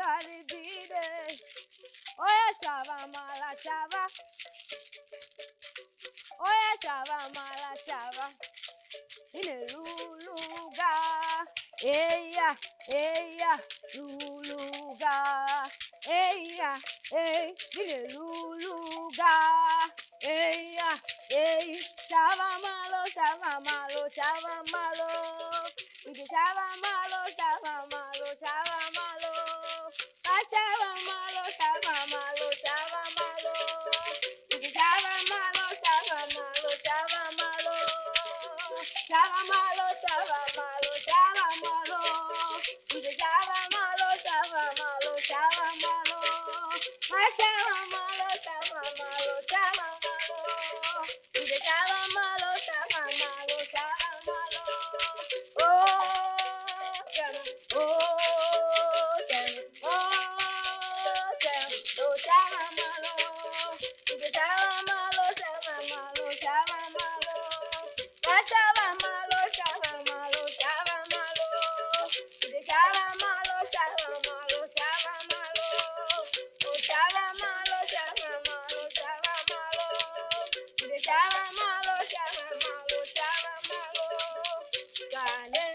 carry bide. Oya chava mala chava. Oya chava mala chava. In a luluga. Eya, eya, luluga. Eya, ey, in a luluga. Eya, ey, chava malo, chava malo, chava malo. We can chava malo, chava malo, chava malo. Chava malo, chava malo, chava malo. We can chava malo, chava malo, chava malo. Chava malo, chava malo, chava malo. We can chava malo, chava malo, chava malo. Chava malo, chava malo, chava malo. We can chava malo, chava malo, chava malo. Oh, chava, oh, chava, oh, chava, oh, chava malo. We can chava malo, chava malo, chava malo. Chava malo, chava malo, chava malo. We can chava malo, chava malo, chava malo. Oh, chava malo, chava malo, chava malo. We can chava malo, chava malo, chava malo. Kane,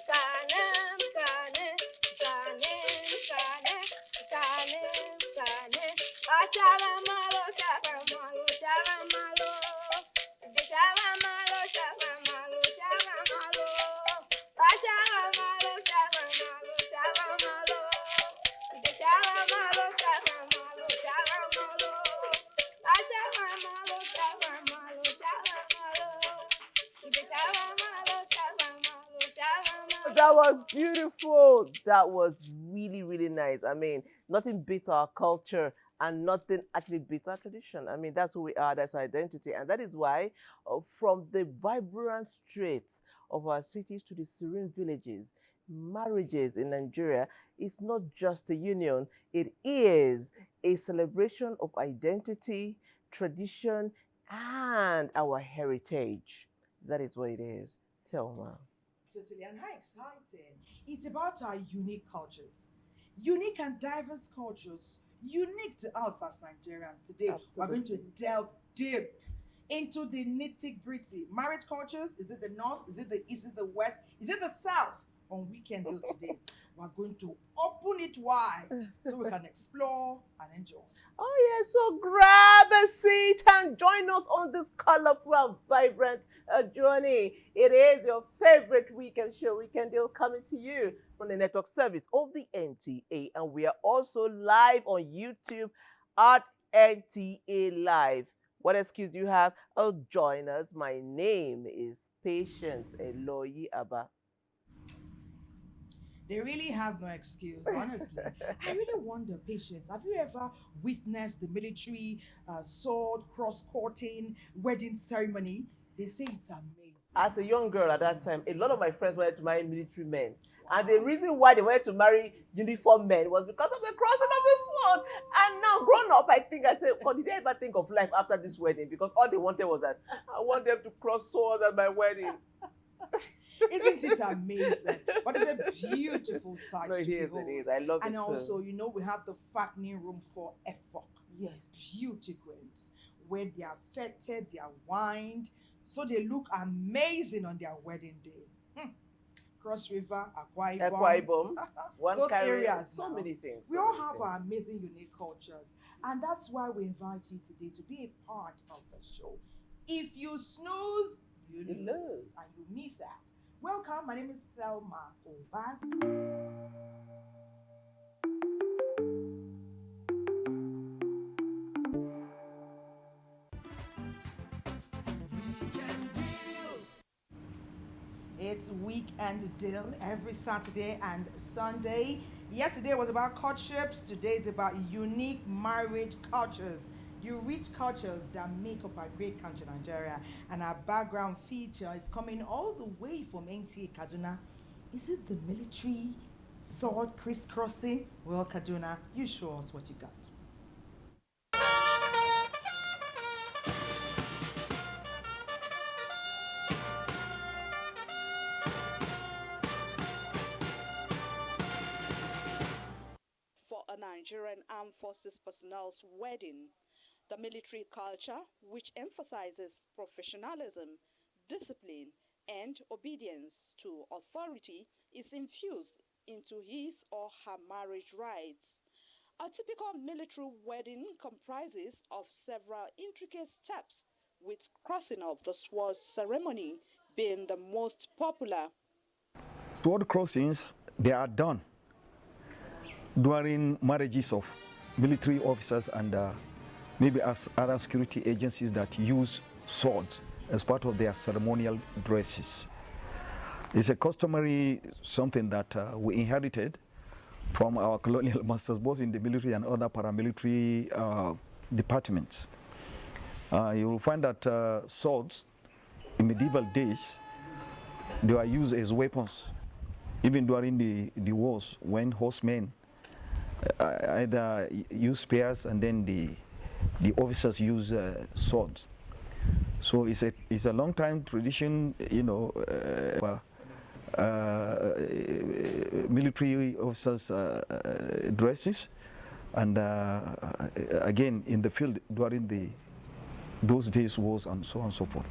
kane, kane, kane, kane, kane, kane. Ah, chava malo, chava malo, chava malo. Chava malo, chava malo, chava malo. Ah, chava malo, chava malo, chava malo. Chava malo, chava malo, chava malo. Ah, chava malo, chava malo, chava malo. Chava malo, chava malo, chava malo. That was beautiful. That was really, really nice. I mean, nothing beats our culture and nothing actually beats our tradition. I mean, that's who we are, that's our identity. And that is why, from the vibrant streets of our cities to the serene villages, marriages in Nigeria is not just a union, it is a celebration of identity, tradition, and our heritage. That is what it is. Thelma. Totally, and how exciting! It's about our unique cultures, unique and diverse cultures, unique to us as Nigerians. Today, we're going to delve deep into the nitty gritty. Marriage cultures, is it the north? Is it the east? Is it the west? Is it the south? On Weekend Deal today, we're going to open it wide so we can explore and enjoy. Oh, yeah, so grab a seat and join us on this colorful and vibrant journey. It is your favorite weekend show, Weekend Deal, coming to you from the network service of the NTA. And we are also live on YouTube at NTA Live. What excuse do you have? Oh, join us. My name is Patience Eloyi Abba. They really have no excuse, honestly. I really wonder, Patience, have you ever witnessed the military sword cross-courting wedding ceremony? They say it's amazing. As a young girl at that time, a lot of my friends wanted to marry military men. Wow. And the reason why they wanted to marry uniform men was because of the crossing of the sword. And now, grown up, I think I said, well, did they ever think of life after this wedding? Because all they wanted was that I want them to cross swords at my wedding. Isn't it amazing? But it's a beautiful sight no, to behold. It is. I love it. And also, you know, we have the fattening room for effort. Yes. Beauty queens, where they are feted, they are wined, so they look amazing on their wedding day. Cross River, Akwa Ibom. Those areas. So many things. We all have our amazing, unique cultures. And that's why we invite you today to be a part of the show. If you snooze, you lose. And you miss out. Welcome, my name is Thelma Obaz. It's Weekend Deal every Saturday and Sunday. Yesterday was about courtships. Today is about unique marriage cultures. The rich cultures that make up our great country, Nigeria. And our background feature is coming all the way from NTA Kaduna. Is it the military sword crisscrossing? Well, Kaduna, you show us what you got. For a Nigerian Armed Forces personnel's wedding. The military culture, which emphasizes professionalism, discipline, and obedience to authority, is infused into his or her marriage rites. A typical military wedding comprises of several intricate steps, with crossing of the sword ceremony being the most popular. Sword crossings, they are done during marriages of military officers and maybe as other security agencies that use swords as part of their ceremonial dresses. It's a customary something that we inherited from our colonial masters, both in the military and other paramilitary departments. You will find that swords in medieval days, they were used as weapons, even during the wars when horsemen either use spears and then the officers use swords. So it's a long time tradition, you know, military officers' dresses, and again in the field during those days wars and so on and so forth.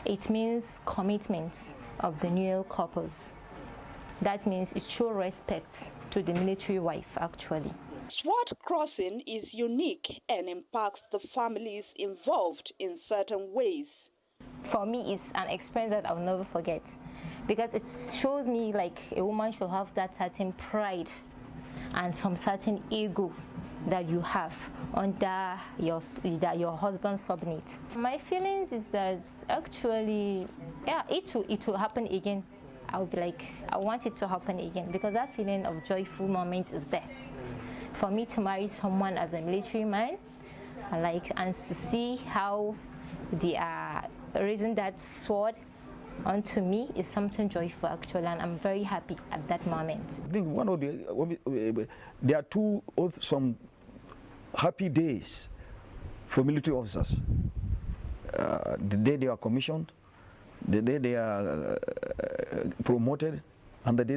It means commitment of the new couples. That means it shows respect to the military wife, actually. Sword crossing is unique and impacts the families involved in certain ways. For me, it's an experience that I'll never forget, because it shows me like a woman should have that certain pride and some certain ego that you have under your husband's subordinate. My feelings is that actually, yeah, it will happen again. I'll be like, I want it to happen again, because that feeling of joyful moment is there. For me to marry someone as a military man, and to see how they are raising that sword onto me is something joyful actually, and I'm very happy at that moment. I think one of there are some happy days for military officers. The day they are commissioned, the day they are promoted, and the day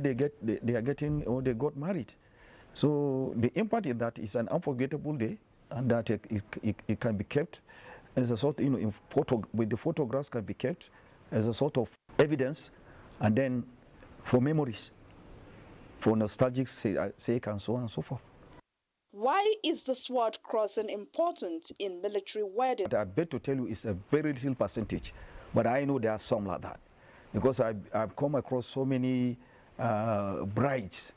they are getting or they got married. So the impact is that it's an unforgettable day, and that it can be kept as a sort, you know, with the photographs can be kept as a sort of evidence, and then for memories, for nostalgic sake, and so on and so forth. Why is the sword crossing important in military weddings? I bet to tell you it's a very little percentage, but I know there are some like that, because I've come across so many brides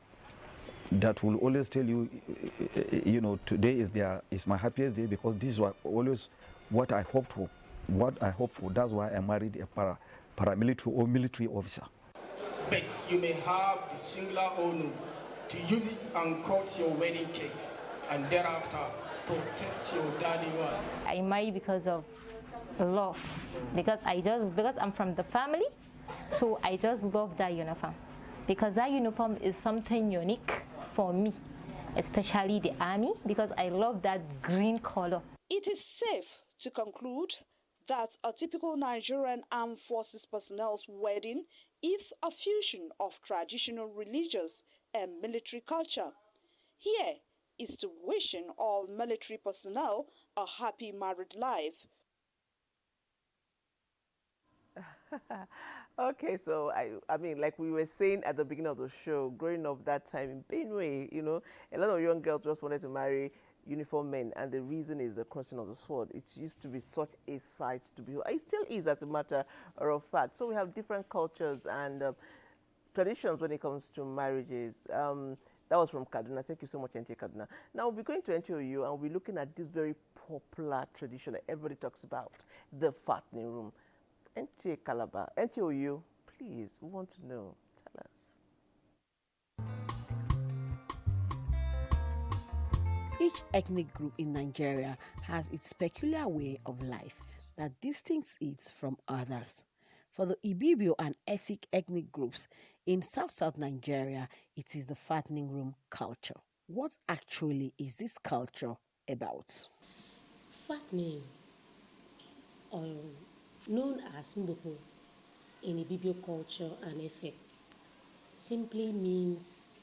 that will always tell you, you know, today is my happiest day, because this is always what I hoped for. That's why I married a paramilitary or military officer. But you may have the singular honor to use it and cut your wedding cake, and thereafter protect your daddy one. I married because of love, because I'm from the family, so I just love that uniform, because that uniform is something unique for me, especially the army, because I love that green color. It is safe to conclude that a typical Nigerian Armed Forces personnel's wedding is a fusion of traditional religious and military culture. Here is to wishing all military personnel a happy married life. Okay, so I mean, like we were saying at the beginning of the show, growing up that time in Benue, you know, a lot of young girls just wanted to marry uniform men, and the reason is the crossing of the sword. It used to be such a sight to behold. It still is, as a matter of fact. So we have different cultures and traditions when it comes to marriages. That was from Kaduna. Thank you so much, NTA Kaduna. Now we'll be going to NTOU, and we're looking at this very popular tradition that everybody talks about, the fattening room. NTA Calabar, NTOU, please, we want to know. Tell us. Each ethnic group in Nigeria has its peculiar way of life that distincts it from others. For the Ibibio and Efik ethnic groups in South Nigeria, it is the fattening room culture. What actually is this culture about? Fattening, known as Mbopo in Ibibio culture and Efik, simply means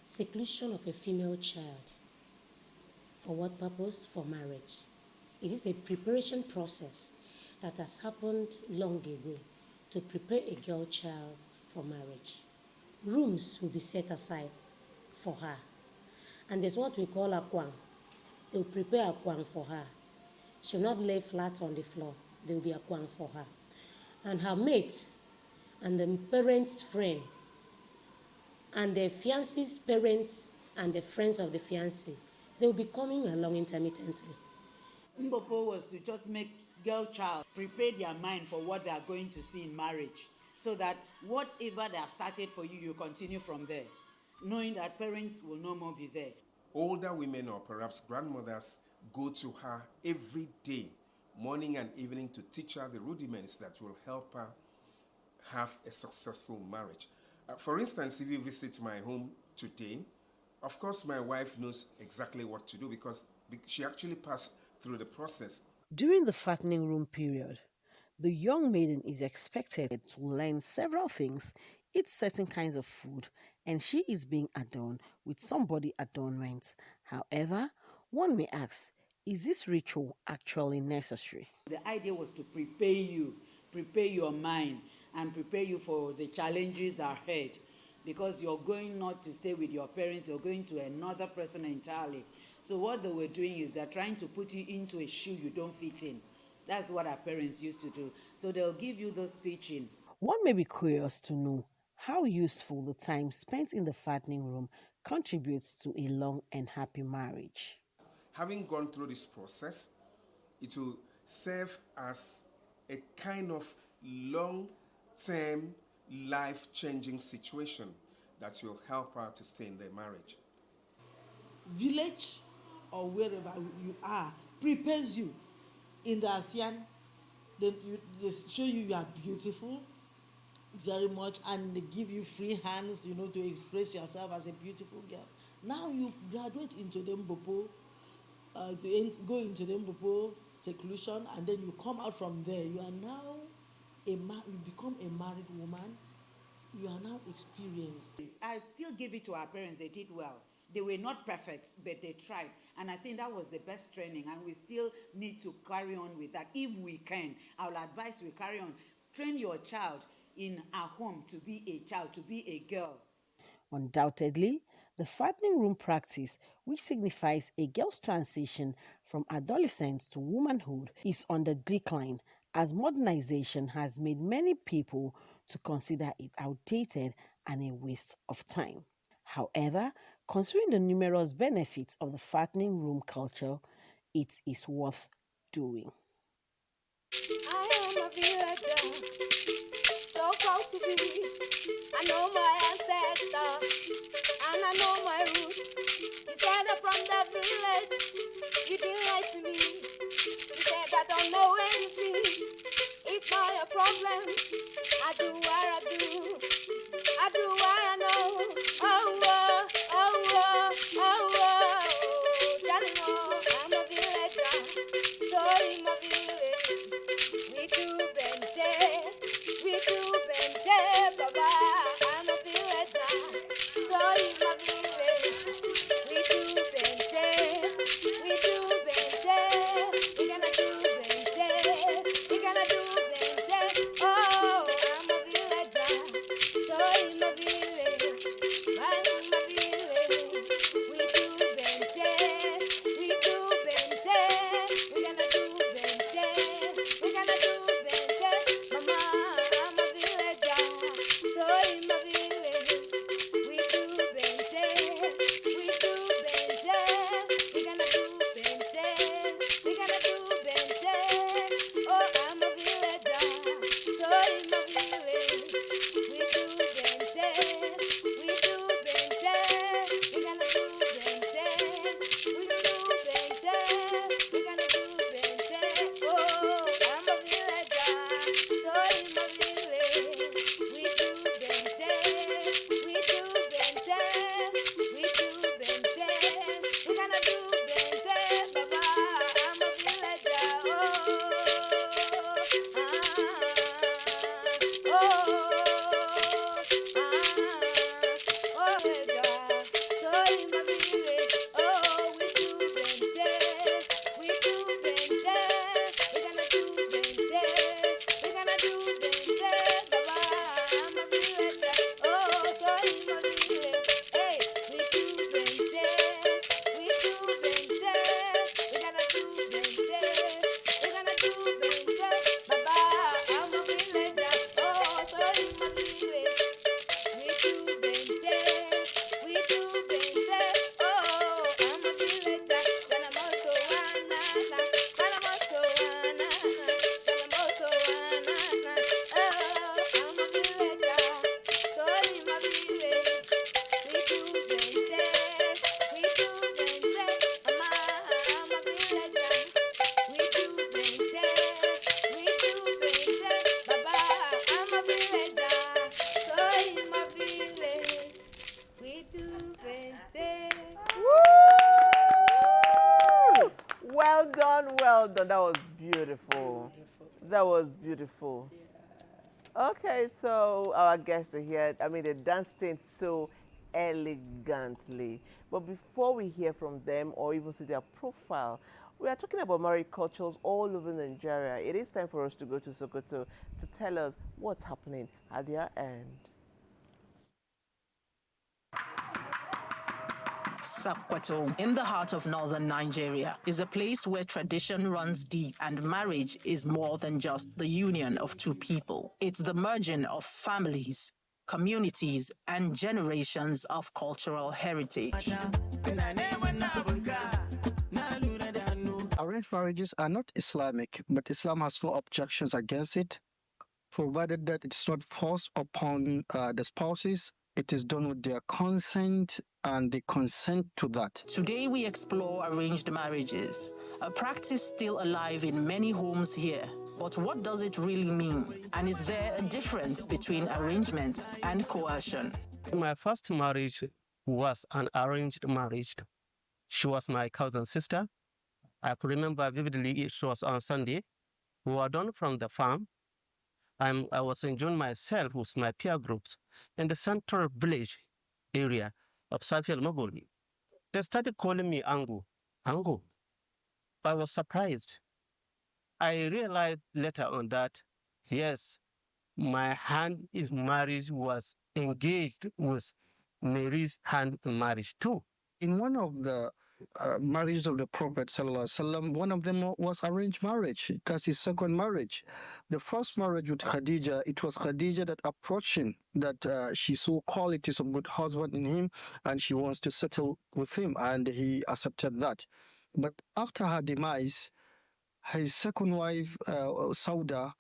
seclusion of a female child For what purpose? For marriage. It is a preparation process that has happened long ago to prepare a girl child for marriage. Rooms will be set aside for her. And there's what we call a kwang. They'll prepare a kwang for her. She'll not lay flat on the floor. There will be a kwang for her. And her mates and the parents' friend and the fiancé's parents and the friends of the fiancé, they'll be coming along intermittently. Mbopo was to just make girl child prepare their mind for what they are going to see in marriage, so that whatever they have started for you, you continue from there, knowing that parents will no more be there. Older women or perhaps grandmothers go to her every day, morning and evening, to teach her the rudiments that will help her have a successful marriage. For instance, if you visit my home today, of course my wife knows exactly what to do because she actually passed through the process. During the fattening room period, the young maiden is expected to learn several things, eat certain kinds of food, and she is being adorned with some body adornments. However, one may ask, is this ritual actually necessary? The idea was to prepare your mind, and prepare you for the challenges ahead. Because you're going not to stay with your parents, you're going to another person entirely. So what they were doing is they're trying to put you into a shoe you don't fit in. That's what our parents used to do. So they'll give you those teaching. One may be curious to know how useful the time spent in the fattening room contributes to a long and happy marriage. Having gone through this process, it will serve as a kind of long-term, life-changing situation that will help her to stay in their marriage. Village or wherever you are prepares you. In the ASEAN, they show you are beautiful very much, and they give you free hands, to express yourself as a beautiful girl. Now you graduate into the Mbopo, go into the Mbopo seclusion, and then you come out from there. You are now you become a married woman. You are now experienced. I still give it to our parents. They did well. They were not perfect, but they tried. And I think that was the best training. And we still need to carry on with that. If we can, I will advise we carry on. Train your child in a home to be a child, to be a girl. Undoubtedly, the fattening room practice, which signifies a girl's transition from adolescence to womanhood, is on the decline as modernization has made many people to consider it outdated and a waste of time. However, considering the numerous benefits of the fattening room culture, it is worth doing. I am a villager, so proud to be. I know my ancestors, and I know my roots. You said I'm from the village, you didn't lie to me. You said I don't know anything, it's not your problem. I do what I do, I do what I know. Oh, oh, oh, oh, oh, oh. Janimo, I'm a villager, so in my village, we do bente, baba. I'm a villager, so in my village, we do bente, we're gonna do bente, we're gonna do bente. Oh. done, well done. That was beautiful. That was beautiful. Okay, so our guests are here. I mean, they danced it so elegantly. But before we hear from them or even see their profile, we are talking about marriage cultures all over Nigeria. It is time for us to go to Sokoto to tell us what's happening at their end. Sokoto, in the heart of northern Nigeria, is a place where tradition runs deep and marriage is more than just the union of two people. It's the merging of families, communities, and generations of cultural heritage. Arranged marriages are not Islamic, but Islam has no objections against it, provided that it's not forced upon the spouses. It is done with their consent and they consent to that. Today we explore arranged marriages, a practice still alive in many homes here. But what does it really mean? And is there a difference between arrangement and coercion? My first marriage was an arranged marriage. She was my cousin's sister. I could remember vividly it was on Sunday. We were done from the farm. I was enjoying myself with my peer groups in the central village area of Safiel Mogoli. They started calling me Angu. Angu. I was surprised. I realized later on that, yes, my hand in marriage was engaged with Mary's hand in marriage too. In one of the marriages of the Prophet ﷺ, one of them was arranged marriage. That's his second marriage. The first marriage with Khadija, it was Khadija that approached him, that she saw qualities of good husband in him and she wants to settle with him, and he accepted that. But after her demise, his second wife, Sauda,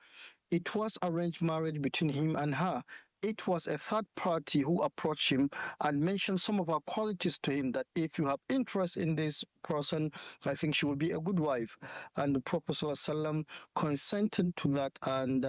it was arranged marriage between him and her. It was a third party who approached him and mentioned some of her qualities to him, that if you have interest in this person, I think she will be a good wife. And the Prophet ﷺ consented to that, and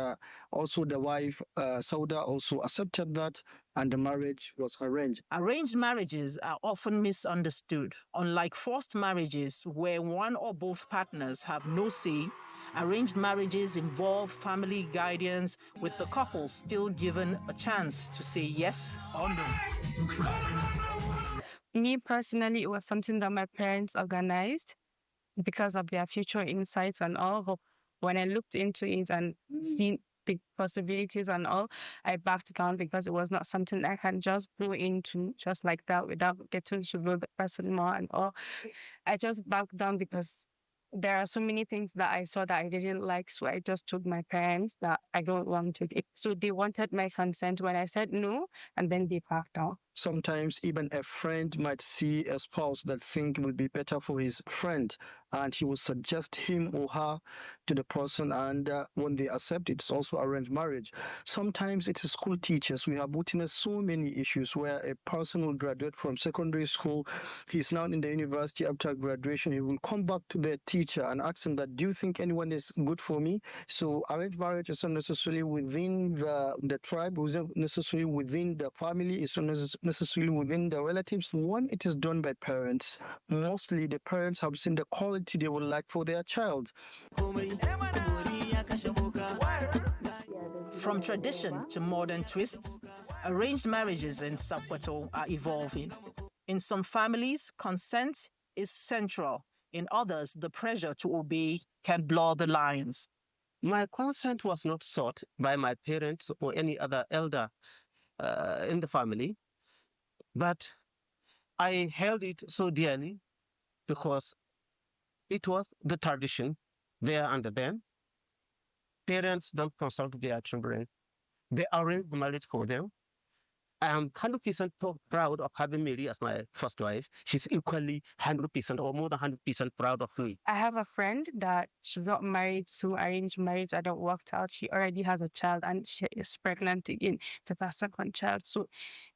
also the wife, Sauda, also accepted that, and the marriage was arranged. Arranged marriages are often misunderstood. Unlike forced marriages, where one or both partners have no say, arranged marriages involve family guidance, with the couple still given a chance to say yes or no. Me personally, it was something that my parents organized because of their future insights and all. But when I looked into it and seen the possibilities and all, I backed down because it was not something I can just go into just like that without getting to know the person more and all. I just backed down because there are so many things that I saw that I didn't like, so I just told my parents that I don't want it. So they wanted my consent when I said no, and then they backed down. Sometimes even a friend might see a spouse that think will be better for his friend, and he will suggest him or her to the person, and when they accept, it's also arranged marriage. Sometimes it's school teachers. We have witnessed so many issues where a person will graduate from secondary school, he's now in the university. After graduation, he will come back to the teacher and ask him that, do you think anyone is good for me? So arranged marriage is not necessarily within the tribe, it's not necessarily within the family, it's not necessarily within the relatives. One, it is done by parents. Mostly the parents have seen the quality they would like for their child. From tradition to modern twists, arranged marriages in Sokoto are evolving. In some families, consent is central. In others, the pressure to obey can blur the lines. My consent was not sought by my parents or any other elder in the family, but I held it so dearly because it was the tradition there and then. Parents don't consult their children. They arrange marriage for them. I am 100% proud of having Mary as my first wife. She's equally 100% or more than 100% proud of me. I have a friend that she got married to arranged marriage and it worked out. She already has a child and she is pregnant again with her second child. So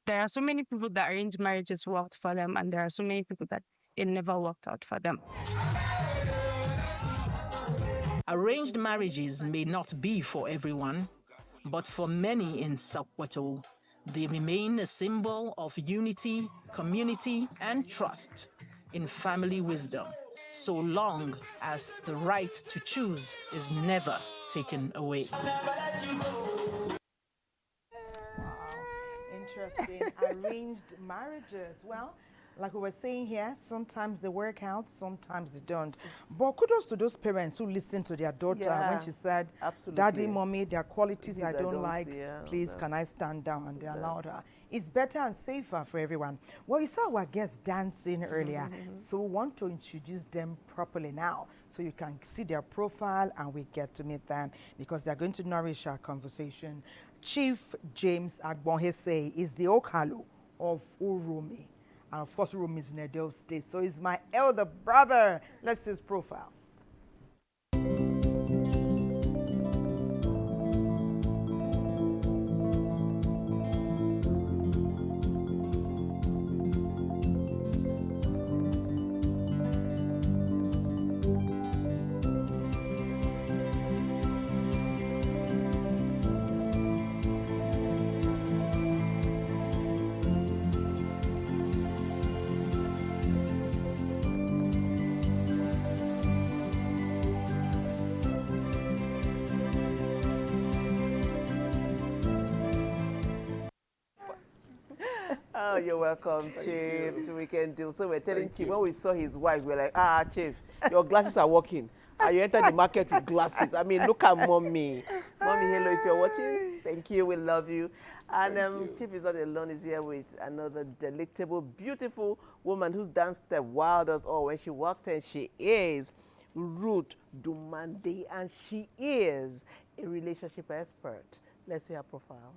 there are so many people that arranged marriages worked for them, and there are so many people that it never worked out for them. Arranged marriages may not be for everyone, but for many in Sokoto, they remain a symbol of unity, community, and trust in family wisdom. so long as the right to choose is never taken away. Interesting. Arranged marriages. Well, like we were saying here, sometimes they work out, sometimes they don't. But kudos to those parents who listened to their daughter when she said, Daddy, Mommy, there are qualities I don't like. Please, can I stand down? And they allowed her. It's better and safer for everyone. Well, you saw our guests dancing earlier. So we want to introduce them properly now so you can see their profile and we get to meet them because they're going to nourish our conversation. Chief James Agbonhese is the Okalu of Urumi. And of course, Urumi is in Edo State. So he's my elder brother. Let's see his profile. Oh, you're welcome, Chief, to Weekend Deal. So we're telling Chief, when we saw his wife, we're like, Chief, your glasses are working. And you entered the market with glasses. I mean, look at Mommy. Mommy, hello, if you're watching, thank you, we love you. And Chief is not alone, he's here with another delectable, beautiful woman who's danced the wild us all when she walked in. She is Ruth Dumande, and she is a relationship expert. Let's see her profile.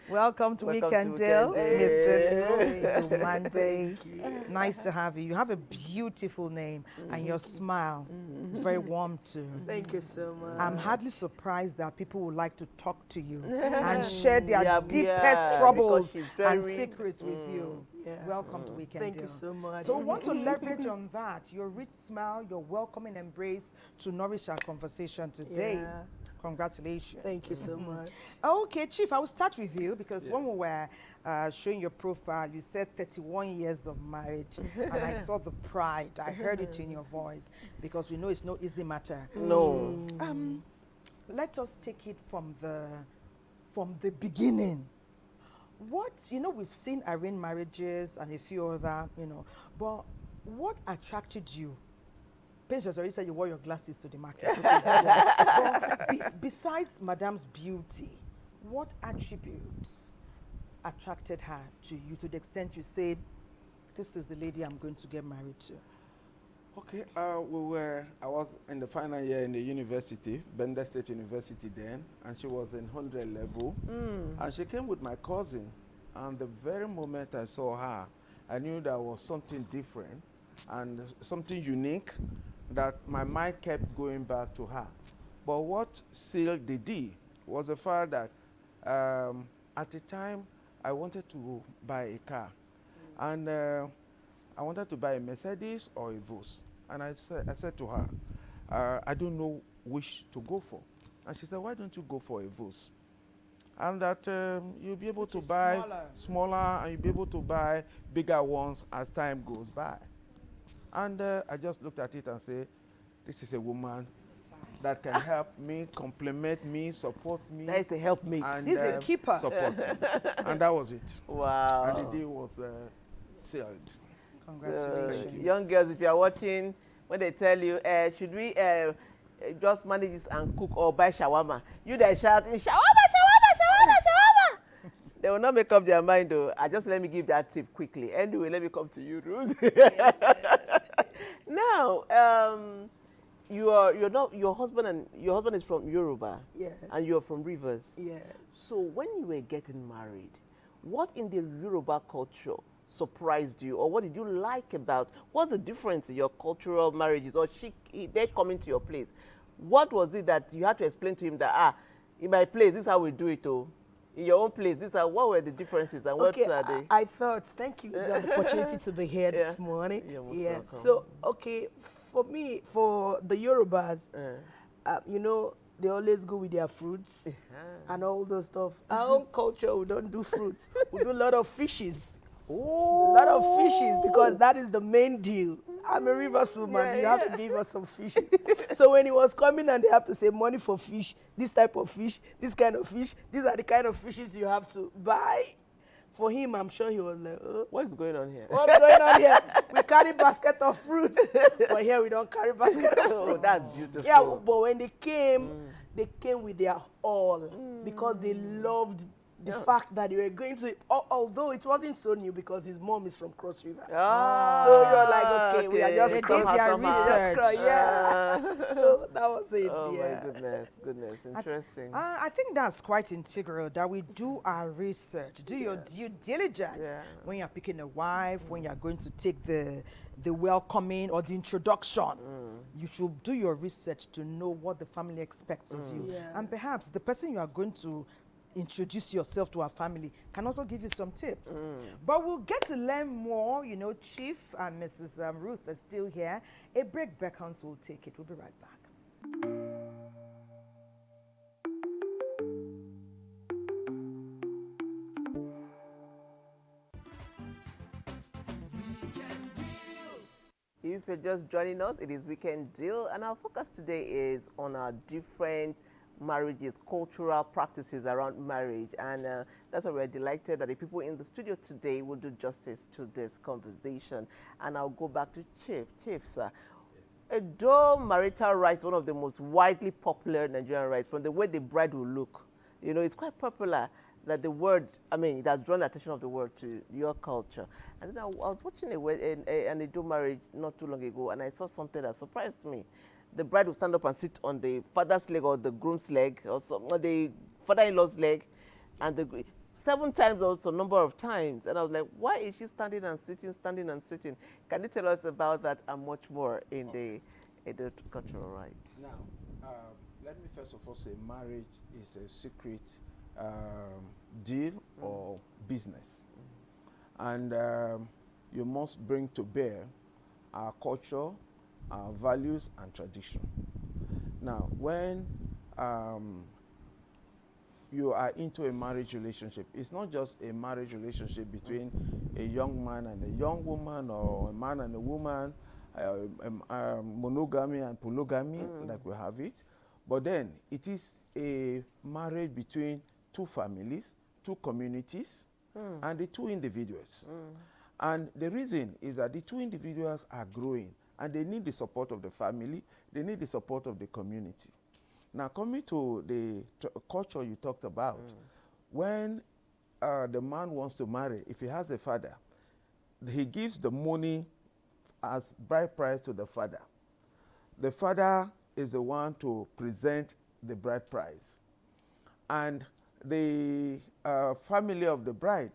Welcome to Weekend Deal, Mrs. Dumande. Nice to have you. You have a beautiful name and your smile is very warm too. Thank you so much. I'm hardly surprised that people would like to talk to you and share their deepest troubles and secrets with you. Welcome to Weekend Deal. Thank you so much. So we want to leverage on that, your rich smile, your welcoming embrace to nourish our conversation today. Congratulations. Thank you so much. Okay, Chief, I will start with you because when we were showing your profile, you said 31 years of marriage, and I saw the pride. I heard it in your voice because we know it's no easy matter. No. Let us take it from the beginning. What, we've seen arranged marriages and a few other, but what attracted you? Patience already said you wore your glasses to the market. But besides Madame's beauty, what attributes attracted her to you to the extent you said, this is the lady I'm going to get married to? Okay, I was in the final year in the university, Bender State University then, and she was in 100 level. And she came with my cousin, and the very moment I saw her, I knew there was something different and something unique that my mind kept going back to her. But what sealed the deal was the fact that at the time I wanted to buy a car. And I wanted to buy a Mercedes or a Vos. And I said to her, I don't know which to go for. And she said, why don't you go for a Vos? And that you'll be able to buy smaller and you'll be able to buy bigger ones as time goes by. And I just looked at it and said, this is a woman that can help me, compliment me, support me. That is a helpmate. He's a keeper. Support me. And that was it. Wow. And the deal was sealed. Congratulations. So, young girls, if you are watching, when they tell you, should we just manage this and cook or buy shawarma? You that shout, shawarma, shawarma, shawarma, shawarma. They will not make up their mind though. Just let me give that tip quickly. Anyway, let me come to you, Ruth. Now, you're not your husband is from Yoruba. Yes. And you're from Rivers. Yes. So when you were getting married, what in the Yoruba culture surprised you, or what did you like about? What's the difference in your cultural marriages, or they're coming to your place? What was it that you had to explain to him that in my place this is how we do it, oh? In your own place, what were the differences and what are they? I thought, thank you for the opportunity to be here this morning. You're most welcome. So, for me, for the Yorubas, you know, they always go with their fruits and all those stuff. Our own culture, we don't do fruits. We do a lot of fishes. A lot of fishes, because that is the main deal. I'm a Rivers woman. You have to give us some fishes. So when he was coming and they have to say money for fish, this type of fish, this kind of fish, these are the kind of fishes you have to buy. For him, I'm sure he was like, what's going on here? What's going on here? We carry basket of fruits, but here we don't carry basket of fruits. Oh, that's beautiful. Yeah, but when they came with their all, because they loved the fact that they were going to, although it wasn't so new because his mom is from Cross River. So you're like, okay, we are just they did their research. So that was it. Oh my goodness, interesting. I think that's quite integral that we do our research, do your due diligence when you're picking a wife, when you're going to take the welcoming or the introduction. You should do your research to know what the family expects of you, and perhaps the person you are going to introduce yourself to our family can also give you some tips. But we'll get to learn more. You know, Chief and Mrs. Ruth are still here. A break beckons, we'll take it. We'll be right back. If you're just joining us, it is Weekend Deal, and our focus today is on our different marriages, cultural practices around marriage, and that's why we're delighted that the people in the studio today will do justice to this conversation. And I'll go back to Chief, sir. Though marital rights, one of the most widely popular Nigerian rights, from the way the bride will look, you know, it's quite popular that the word, it has drawn the attention of the world to your culture. And then I was watching an Edo marriage not too long ago, and I saw something that surprised me. The bride will stand up and sit on the father's leg or the groom's leg or the father-in-law's leg, and 7 times or so number of times. And I was like, why is she standing and sitting? Can you tell us about that and much more in the cultural rights? Now, let me first of all say marriage is a secret deal or business. And you must bring to bear our culture, our values and tradition. Now, when you are into a marriage relationship, it's not just a marriage relationship between a young man and a young woman, or a man and a woman, monogamy and polygamy, like we have it. But then it is a marriage between 2 families, 2 communities, and the 2 individuals. And the reason is that the 2 individuals are growing, and they need the support of the family, they need the support of the community. Now, coming to the culture you talked about, when the man wants to marry, if he has a father, he gives the money as bride price to the father. The father is the one to present the bride price. And the family of the bride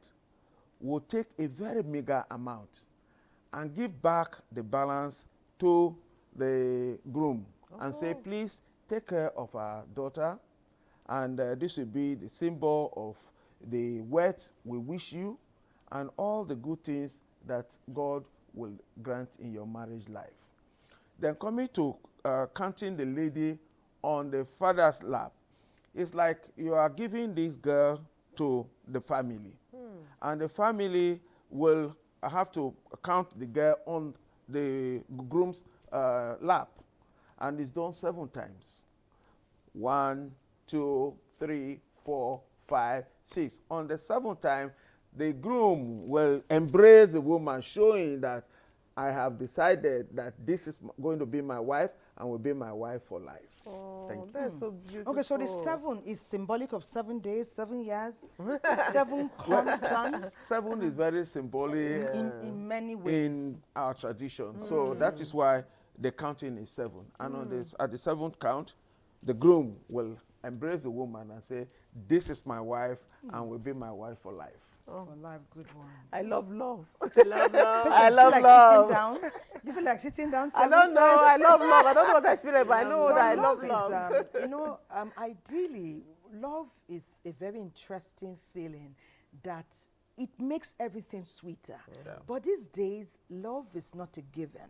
will take a very meager amount and give back the balance to the groom and say, please take care of our daughter, and this will be the symbol of the wealth we wish you and all the good things that God will grant in your marriage life. Then coming to counting the lady on the father's lap, it's like you are giving this girl to the family, and the family will have to count the girl on the groom's lap, and it's done 7 times. 1, 2, 3, 4, 5, 6. On the 7th time, the groom will embrace the woman, showing that I have decided that this is going to be my wife and will be my wife for life. Oh, thank you. That's so beautiful. Okay, so the 7 is symbolic of 7 days, 7 years, 7 plans. 7 is very symbolic in many ways. in our tradition. So that is why the counting is 7. And on this, at the 7th count, the groom will embrace the woman and say, this is my wife and will be my wife for life. For life, good one. I love love. Love, love. I You love feel like love. sitting down? You feel like sitting down I 7 don't know. times? I love love. I don't know what I feel like, but I know But that I love is, love. you know, ideally, love is a very interesting feeling that it makes everything sweeter. Yeah. But these days, love is not a given.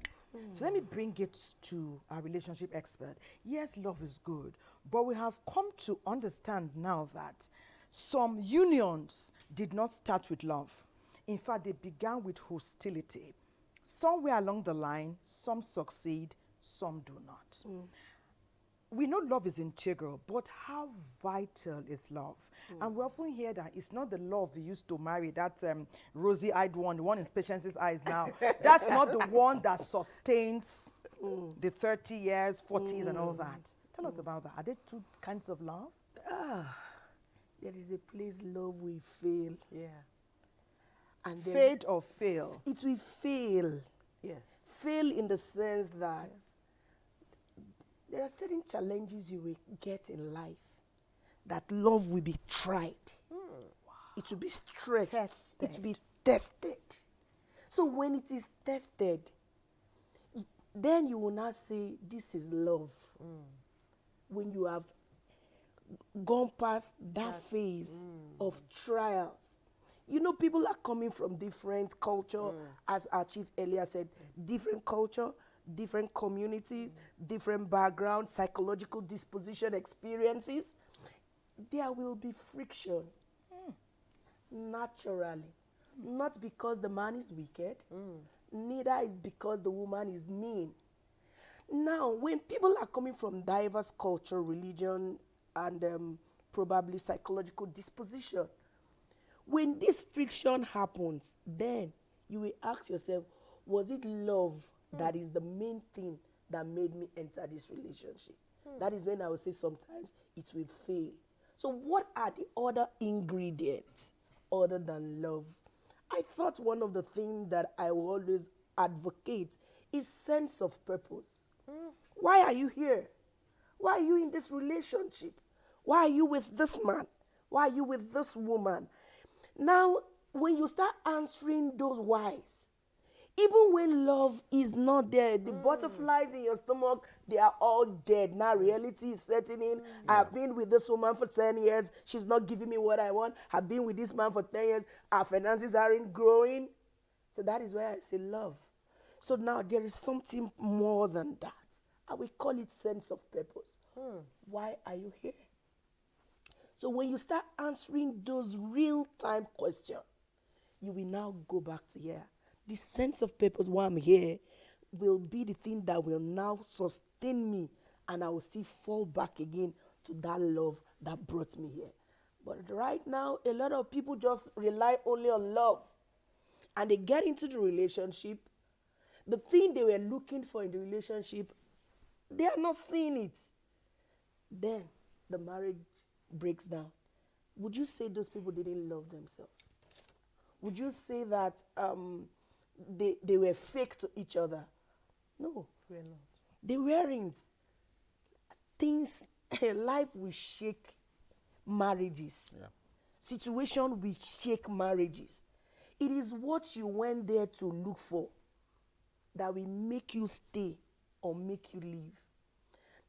So let me bring it to our relationship expert. Yes, love is good, but we have come to understand now that some unions did not start with love. In fact, they began with hostility. Somewhere along the line, some succeed, some do not. We know love is integral, but how vital is love? And we often hear that it's not the love we used to marry, that rosy-eyed one, the one in Patience's eyes now. That's not the one that sustains the 30 years, 40 years, and all that. Tell us about that. Are there two kinds of love? There is a place love will fail. Yeah. And Fade or fail? It will fail. Yes. Fail in the sense that there are certain challenges you will get in life that love will be tried. It will be stretched. It will be tested. So when it is tested, then you will not say, this is love. When you have gone past that phase of trials. You know, people are coming from different culture, as our chief earlier said, different culture, different communities, different background, psychological disposition, experiences. There will be friction, naturally. Not because the man is wicked, neither is because the woman is mean. Now, when people are coming from diverse culture, religion, and probably psychological disposition, when this friction happens, then you will ask yourself, was it love that is the main thing that made me enter this relationship? That is when I will say sometimes it will fail. So what are the other ingredients other than love? I thought one of the things that I will always advocate is sense of purpose. Why are you here? Why are you in this relationship? Why are you with this man? Why are you with this woman? Now, when you start answering those whys, even when love is not there, the butterflies in your stomach, they are all dead. Now reality is setting in. I've been with this woman for 10 years. She's not giving me what I want. I've been with this man for 10 years. Our finances aren't growing. So that is why I say love. So now there is something more than that. I will call it sense of purpose. Why are you here? So when you start answering those real-time questions, you will now go back to here. The sense of purpose, why I'm here, will be the thing that will now sustain me, and I will still fall back again to that love that brought me here. But right now, a lot of people just rely only on love, and they get into the relationship. The thing they were looking for in the relationship, they are not seeing it. Then the marriage breaks down. Would you say those people didn't love themselves? Would you say that they were fake to each other? No. We're not. They weren't. Things, life will shake marriages. Yeah. Situation will shake marriages. It is what you went there to look for that will make you stay or make you leave.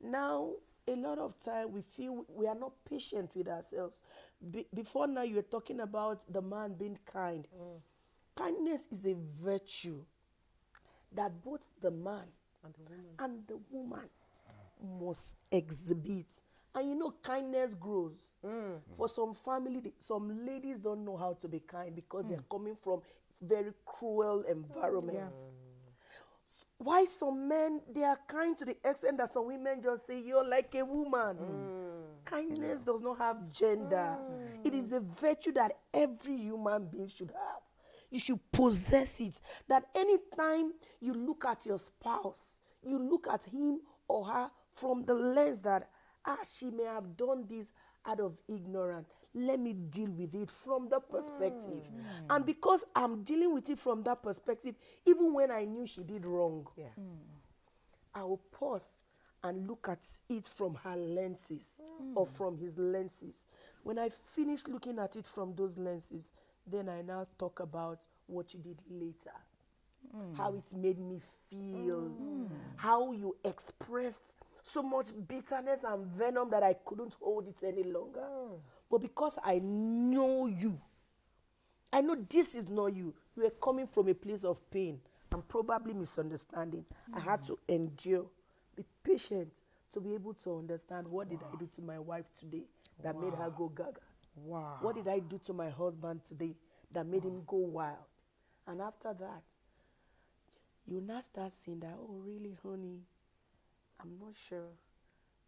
Now, a lot of time we feel we are not patient with ourselves. Before now, you were talking about the man being kind. Kindness is a virtue that both the man and the woman must exhibit. And you know, kindness grows. For some family, some ladies don't know how to be kind because they're coming from very cruel environments. Why some men, they are kind to the extent that some women just say, you're like a woman. Kindness does not have gender. It is a virtue that every human being should have. You should possess it. That anytime you look at your spouse, you look at him or her from the lens that, she may have done this out of ignorance. Let me deal with it from that perspective. And because I'm dealing with it from that perspective, even when I knew she did wrong, I will pause and look at it from her lenses or from his lenses. When I finish looking at it from those lenses, then I now talk about what you did later. How it made me feel, how you expressed so much bitterness and venom that I couldn't hold it any longer. But because I know you, I know this is not you. You are coming from a place of pain and probably misunderstanding. I had to endure, be patient to be able to understand what did I do to my wife today that made her go gaga. Wow. What did I do to my husband today that made him go wild? And after that, you now start saying that, oh, really, honey, I'm not sure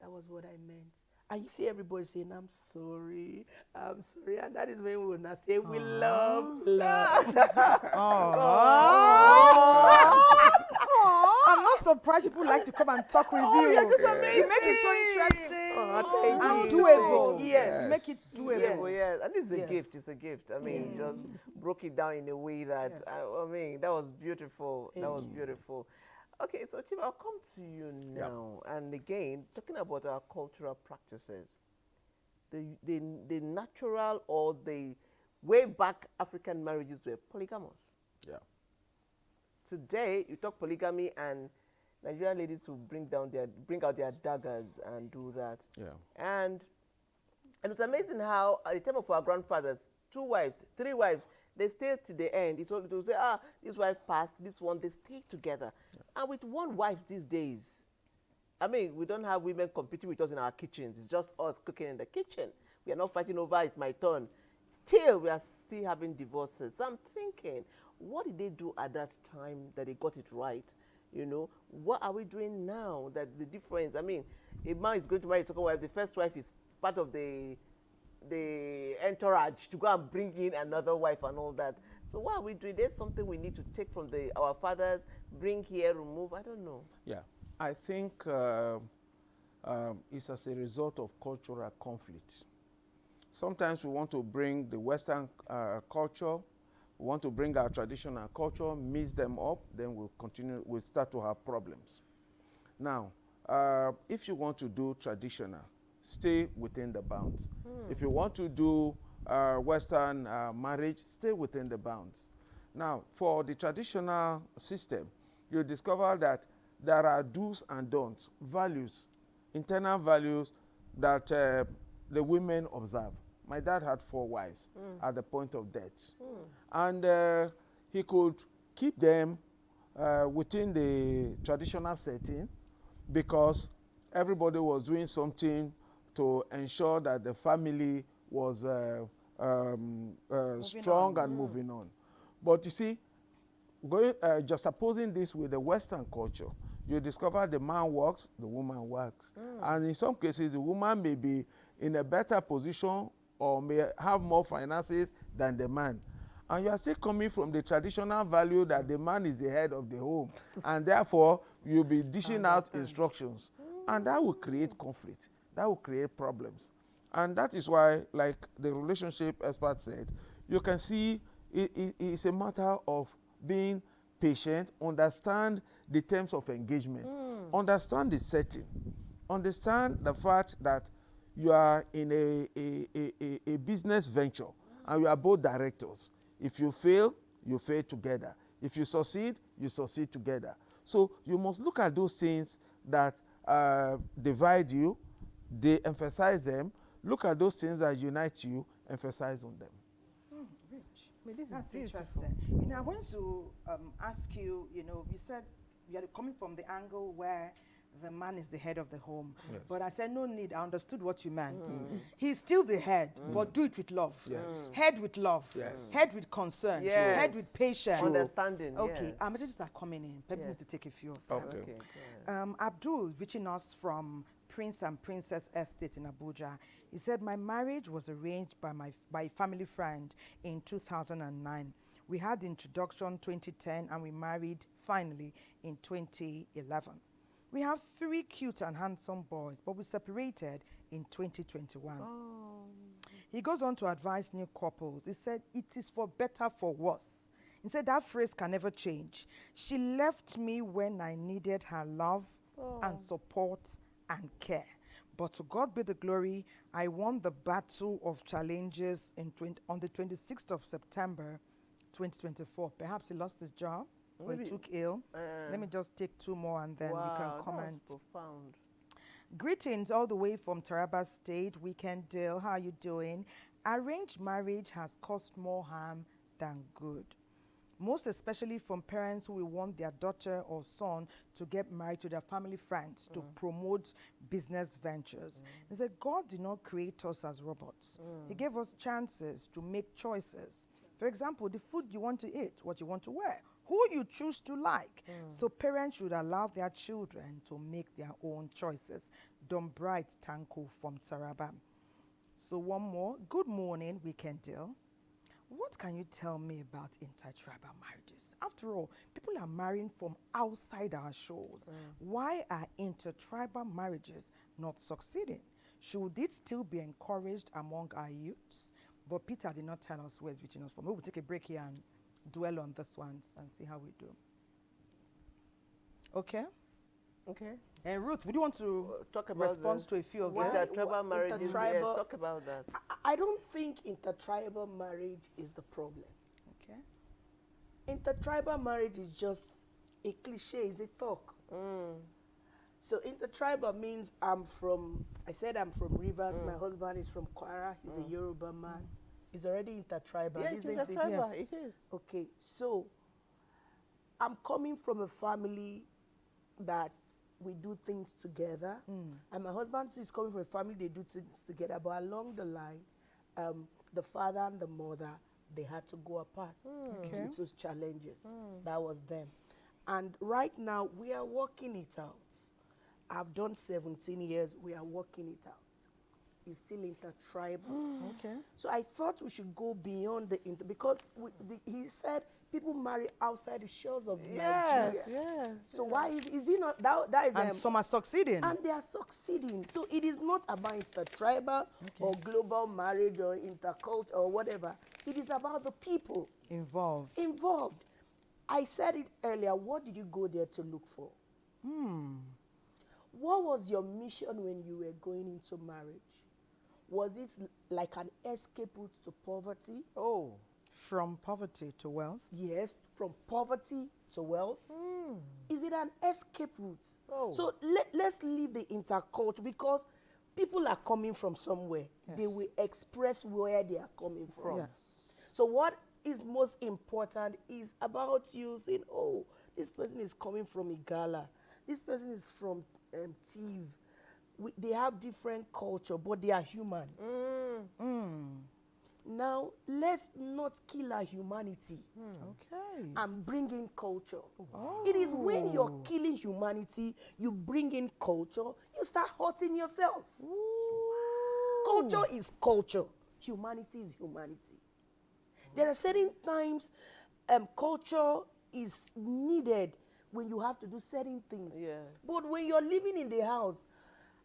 that was what I meant. And you see everybody saying, I'm sorry. And that is when we will now say, we love. I'm not surprised people like to come and talk with you. You're just amazing. You make it so interesting Thank and you. doable. Yes. You make it doable. Yes. And it's a gift. It's a gift. I mean, you just broke it down in a way that, I mean, that was beautiful. That was beautiful. Okay, so Chief, I'll come to you now. And again, talking about our cultural practices, the natural or the way back African marriages were polygamous. Yeah. Today, you talk polygamy and Nigerian ladies will bring out their daggers and do that. Yeah. And it's amazing how at the time of our grandfathers, 2 wives, 3 wives, they stayed to the end. It's all to say, this wife passed, this one, they stay together. Yeah. And with 1 wife these days, I mean, we don't have women competing with us in our kitchens. It's just us cooking in the kitchen. We are not fighting over, it's my turn. Still, we are still having divorces. So I'm thinking, what did they do at that time that they got it right? You know, what are we doing now that the difference? I mean, a man is going to marry a second wife. The first wife is part of the entourage to go and bring in another wife and all that. So what are we doing? There's something we need to take from our fathers, bring here, remove. I don't know. Yeah, I think it's as a result of cultural conflict. Sometimes we want to bring the Western culture, we want to bring our traditional culture, mix them up, then we'll start to have problems. Now, if you want to do traditional, stay within the bounds. If you want to do Western marriage, stay within the bounds. Now, for the traditional system, you discover that there are do's and don'ts, values, internal values that the women observe. My dad had 4 wives at the point of death. And he could keep them within the traditional setting because everybody was doing something to ensure that the family was strong and moving on. But you see, just supposing this with the Western culture, you discover the man works, the woman works. And in some cases, the woman may be in a better position or may have more finances than the man. And you are still coming from the traditional value that the man is the head of the home. And therefore, you'll be dishing out instructions. And that will create conflict. That will create problems. And that is why, like the relationship expert said, you can see it's a matter of being patient, understand the terms of engagement, understand the setting, understand the fact that you are in a business venture and you are both directors. If you fail together. If you succeed together. So you must look at those things that divide you, they emphasize them. Look at those things that unite you, emphasize on them. Rich. That's interesting. You know, I want to ask you, you said you are coming from the angle where the man is the head of the home. Yes. But I said, no need. I understood what you meant. He's still the head, but do it with love. Yes. Head with love. Yes. Head with concern. Yes. Head with patience. Understanding. Okay. Yes. Messages are coming in. People need to take a few of them. Okay. Abdul, reaching us from Prince and Princess Estate in Abuja. He said, my marriage was arranged by a family friend in 2009. We had the introduction 2010 and we married finally in 2011. We have 3 cute and handsome boys, but we separated in 2021. He goes on to advise new couples. He said, it is for better, for worse. He said, that phrase can never change. She left me when I needed her love, and support and care. But to God be the glory, I won the battle of challenges on the 26th of September 2024. Perhaps he lost his job or he took ill. Let me just take two more and then you can comment. That's profound. Greetings all the way from Taraba State, Weekend Deal. How are you doing? Arranged marriage has caused more harm than good. Most especially from parents who will want their daughter or son to get married to their family friends to promote business ventures. He said, God did not create us as robots. He gave us chances to make choices. For example, the food you want to eat, what you want to wear, who you choose to like. So parents should allow their children to make their own choices. Don Bright Tanko from Taraba. So one more. Good morning, Weekend Deal. What can you tell me about intertribal marriages? After all, people are marrying from outside our shores. Why are intertribal marriages not succeeding? Should it still be encouraged among our youths? But Peter did not tell us where he's reaching us from. We'll take a break here and dwell on this one and see how we do. Okay? Okay. And Ruth, would you want to talk about respond to a few of them? Intertribal marriages, yes, talk about that. I don't think intertribal marriage is the problem. Okay. Intertribal marriage is just a cliche, it's a talk. So intertribal means I'm from Rivers, my husband is from Kwara, he's a Yoruba man. It's already intertribal, Yeah, isn't it's intertribal, it is. Okay, so I'm coming from a family that we do things together, and my husband is coming from a family, they do things together, but along the line, the father and the mother, they had to go apart due to challenges. That was them. And right now, we are working it out. I've done 17 years, we are working it out. It's still intertribal. Okay. So I thought we should go beyond because he said people marry outside the shores of Nigeria. Yes. So why is it not that is and some are succeeding. And they are succeeding. So it is not about intertribal or global marriage or interculture or whatever. It is about the people involved. I said it earlier. What did you go there to look for? What was your mission when you were going into marriage? Was it like an escape route to poverty? From poverty to wealth? Yes, from poverty to wealth. Is it an escape route? So let's leave the interculture because people are coming from somewhere. They will express where they are coming from. So what is most important is about you saying, oh, this person is coming from Igala. This person is from Tiv. They have different culture, but they are human. Now, let's not kill our humanity. And bring in culture. It is when you're killing humanity, you bring in culture, you start hurting yourselves. Culture is culture. Humanity is humanity. There are certain times culture is needed when you have to do certain things. But when you're living in the house,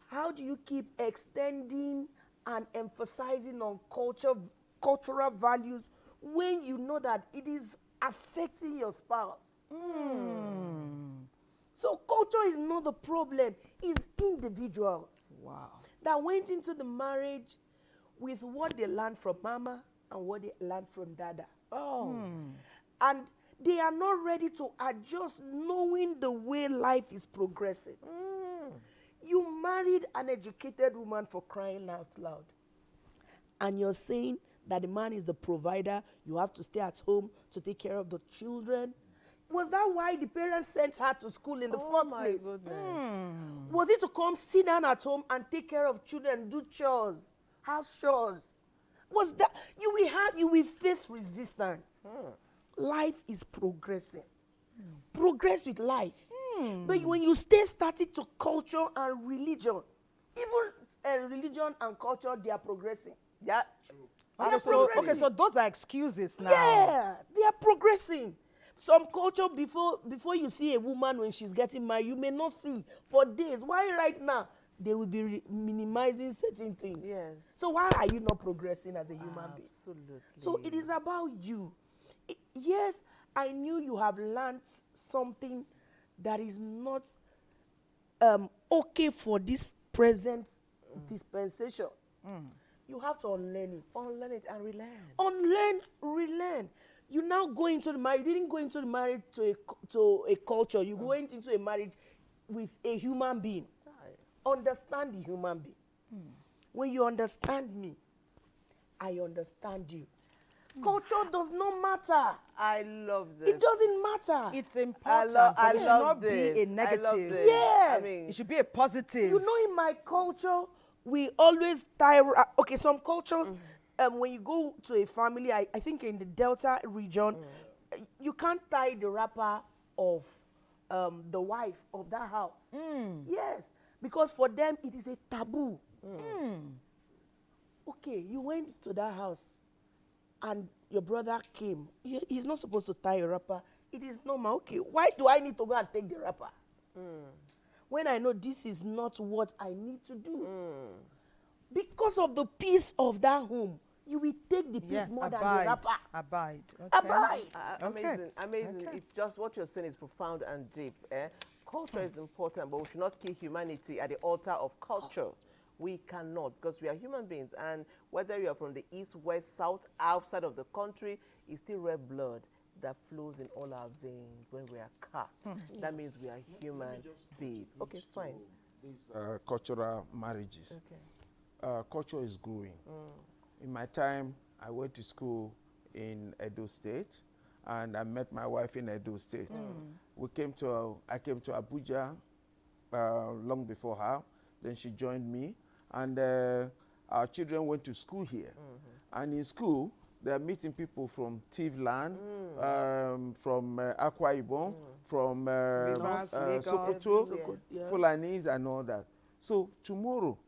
how do you keep extending and emphasizing on cultural values when you know that it is affecting your spouse? So culture is not the problem, it's individuals that went into the marriage with what they learned from mama and what they learned from dada. And they are not ready to adjust knowing the way life is progressing. You married an educated woman, for crying out loud. And you're saying that the man is the provider, you have to stay at home to take care of the children. Was that why the parents sent her to school in the first place? Was it to come sit down at home and take care of children, do chores, house chores? Was that you will face resistance. Life is progressing. Progress with life. But when you stay static to culture and religion, even religion and culture, they are progressing. Okay, so those are excuses now. Yeah, they are progressing. Some culture, before you see a woman when she's getting married, you may not see for days. Why right now? They will be minimizing certain things. So why are you not progressing as a human being? Absolutely. So it is about you. Yes, I knew you have learned something that is not okay for this present dispensation, you have to unlearn it. Unlearn it and relearn. Unlearn, relearn. You now go into the marriage. You didn't go into the marriage to a culture. You went into a marriage with a human being. Understand the human being. When you understand me, I understand you. Culture does not matter. I love this. It doesn't matter. It's important. I It should love not this. be a negative. I love this. Yes. I mean, It should be a positive. You know, in my culture, we always tie. Okay, some cultures, when you go to a family, I think in the Delta region, you can't tie the wrapper of the wife of that house. Yes, because for them it is a taboo. Okay, you went to that house, and your brother came. He's not supposed to tie a wrapper. It is normal. Okay, why do I need to go and take the wrapper? When I know this is not what I need to do. Because of the peace of that home, you will take the peace more than the wrapper. Abide. Okay. Abide. Amazing, amazing. It's just what you're saying is profound and deep. Culture is important, but we should not kill humanity at the altar of culture. We cannot, because we are human beings, and whether you are from the east, west, south, outside of the country, it's still red blood that flows in all our veins when we are cut. That means we are human beings. Okay, fine. These cultural marriages. Okay. Culture is growing. In my time, I went to school in Edo State, and I met my wife in Edo State. I came to Abuja long before her. Then she joined me, and our children went to school here. And in school, they are meeting people from Tivland, from Akwa Ibom, from Sokoto, Fulanis, and all that. So tomorrow,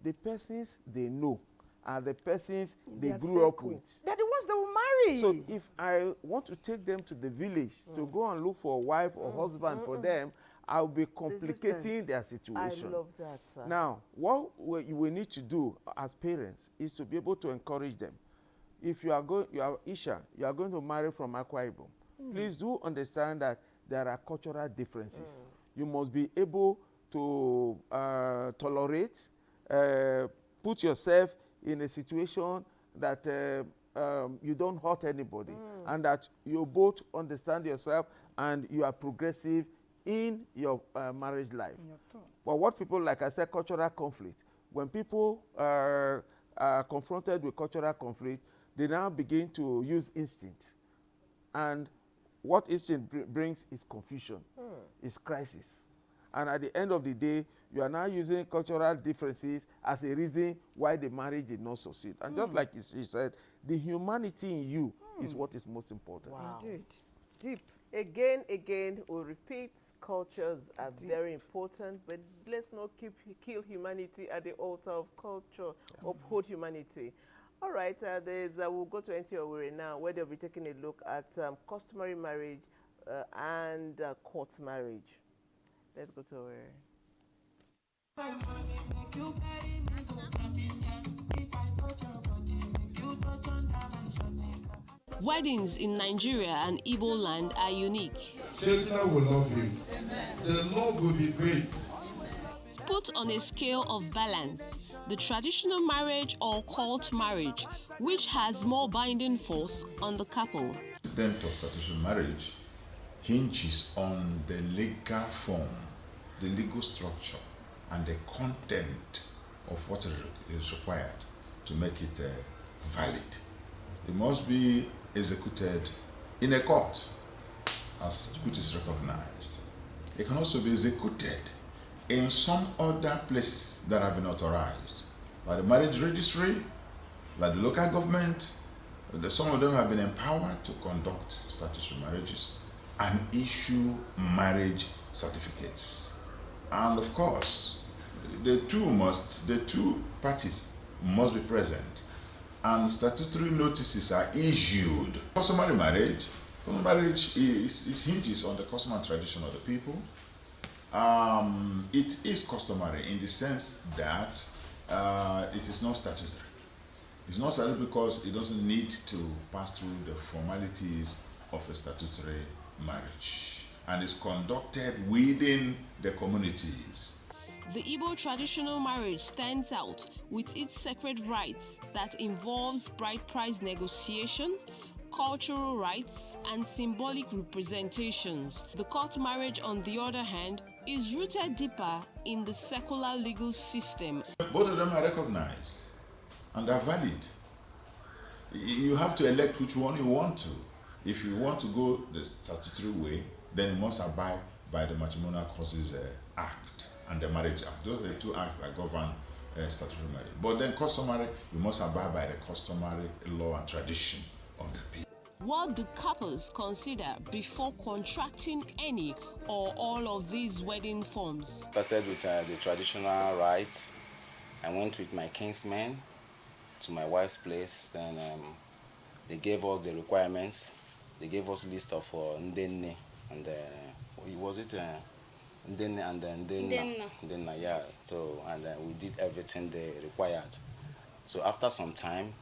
the persons they know are the persons they grew up with. They're the ones that will marry. So if I want to take them to the village to go and look for a wife or husband for them, I'll be complicating their situation. I love that, sir. Now, what we need to do as parents is to be able to encourage them. If you are Isha, you are going to marry from Akwa Ibom, please do understand that there are cultural differences. You must be able to tolerate, put yourself in a situation that you don't hurt anybody, and that you both understand yourself and you are progressive in your marriage life. But what people, like I said, cultural conflict. When people are confronted with cultural conflict, they now begin to use instinct. And what instinct brings is confusion, is crisis. And at the end of the day, you are now using cultural differences as a reason why the marriage did not succeed. And just like she said, the humanity in you is what is most important. Wow. Indeed. Deep. Again, we repeat, cultures are very important, but let's not kill humanity at the altar of culture. Uphold humanity. All right, we'll go to NTA now, where they'll be taking a look at customary marriage and court marriage. Let's go to Weddings in Nigeria and Igbo land are unique. Children will love you. The love will be great. Put on a scale of balance, the traditional marriage or court marriage, which has more binding force on the couple. The extent of traditional marriage hinges on the legal form, the legal structure, and the content of what is required to make it valid. It must be executed in a court, as which is recognized. It can also be executed in some other places that have been authorized by the marriage registry, by the local government. Some of them have been empowered to conduct statutory marriages and issue marriage certificates. And of course, the two parties must be present, and statutory notices are issued. Customary marriage is hinges on the custom and tradition of the people. It is customary in the sense that it is not statutory. It's not statutory because it doesn't need to pass through the formalities of a statutory marriage, and is conducted within the communities. The Igbo traditional marriage stands out with its sacred rites that involves bride price negotiation, cultural rites, and symbolic representations. The court marriage, on the other hand, is rooted deeper in the secular legal system. Both of them are recognized and are valid. You have to elect which one you want to. If you want to go the statutory way, then you must abide by the Matrimonial Causes Act and the Marriage Act. Those are the two acts that govern statutory marriage. But then customary, you must abide by the customary law and tradition of the people. What do couples consider before contracting any or all of these wedding forms? Started with the traditional rites. I went with my kinsmen to my wife's place. Then they gave us the requirements. They gave us a list of ndenne and was it ndenne and ndenna, yeah. So we did everything they required. So after some time,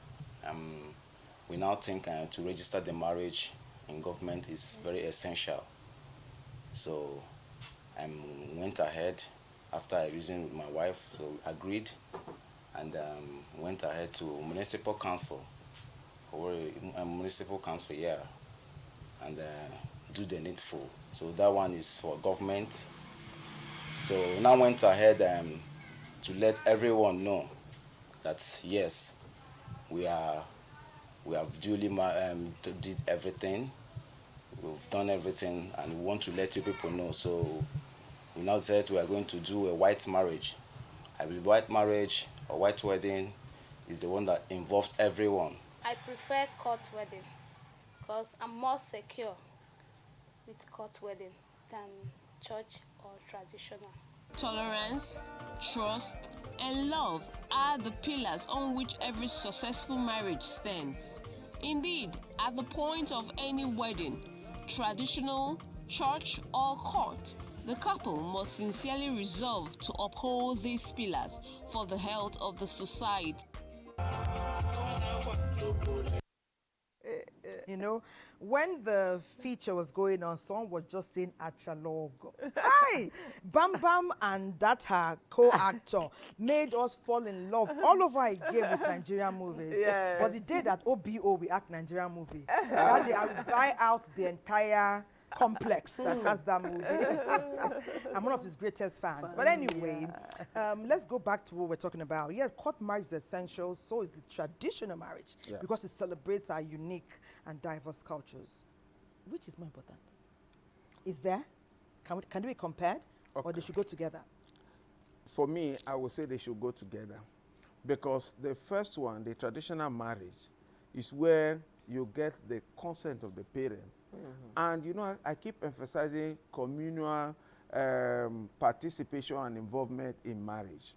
we now think to register the marriage in government is very essential. So I went ahead after I reasoned with my wife, so we agreed and went ahead to municipal council, or a municipal council, yeah, and do the needful. So that one is for government. So we now went ahead to let everyone know that yes, we have duly did everything. We've done everything, and we want to let you people know. So we now said we are going to do a white marriage. I believe white marriage or white wedding is the one that involves everyone. I prefer court wedding because I'm more secure with court wedding than church or traditional. Tolerance, trust, and love are the pillars on which every successful marriage stands. Indeed, at the point of any wedding, traditional, church, or court, the couple must sincerely resolve to uphold these pillars for the health of the society. You know, when the feature was going on, someone was just saying Achalogo. Hi! Bam Bam and that her co-actor made us fall in love all over again with Nigerian movies. Yes. But the day that OBO we act Nigerian movie, that day I will buy out the entire complex that has that movie. I'm one of his greatest fans. But anyway, let's go back to what we're talking about. Yes, court marriage is essential, so is the traditional marriage, because it celebrates our unique and diverse cultures. Which is more important? Is there? Can they be compared? Or they should go together? For me, I would say they should go together. Because the first one, the traditional marriage, is where you get the consent of the parents. And you know, I keep emphasizing communal participation and involvement in marriage.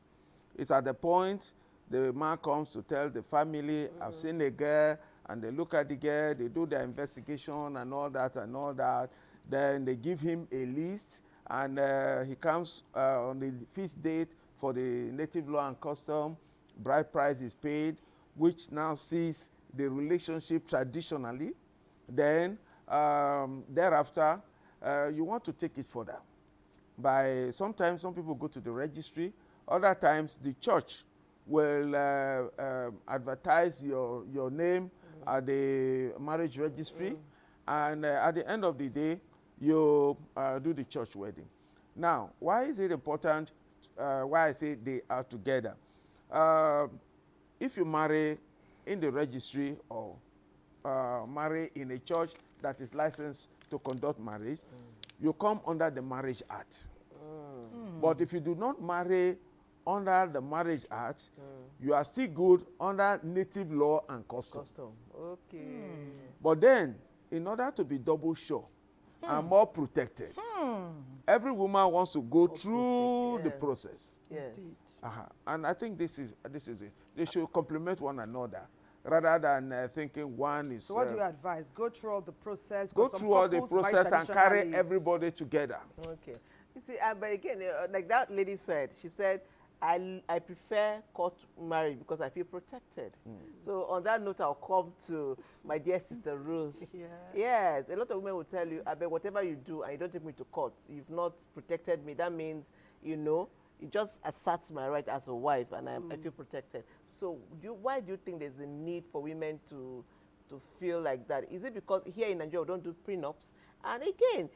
It's at the point the man comes to tell the family, I've seen a girl, and they look at the girl, they do their investigation and all that. Then they give him a list, and he comes on the feast date for the native law and custom. Bride price is paid, which now sees the relationship traditionally. Then thereafter, you want to take it further. Sometimes some people go to the registry, other times the church will advertise your name at the marriage registry, and at the end of the day, you do the church wedding. Now, why is it important? Why I say they are together? If you marry in the registry or marry in a church that is licensed to conduct marriage, you come under the Marriage Act. But if you do not marry under the Marriage Act, you are still good under native law and custom. Okay. But then, in order to be double sure and more protected, every woman wants to go through the process. Yes. And I think this is it. They should complement one another rather than thinking one is... So what do you advise? Go through all the process? Go through all the process and carry everybody together. Okay. You see, but again, like that lady said, she said, I prefer court marriage because I feel protected. So on that note, I'll come to my dear sister Ruth. Yes, a lot of women will tell you, I bet whatever you do and you don't take me to court, you've not protected me. That means, you know, it just asserts my right as a wife, and I feel protected. So why do you think there's a need for women to feel like that? Is it because here in Nigeria we don't do prenups? And again,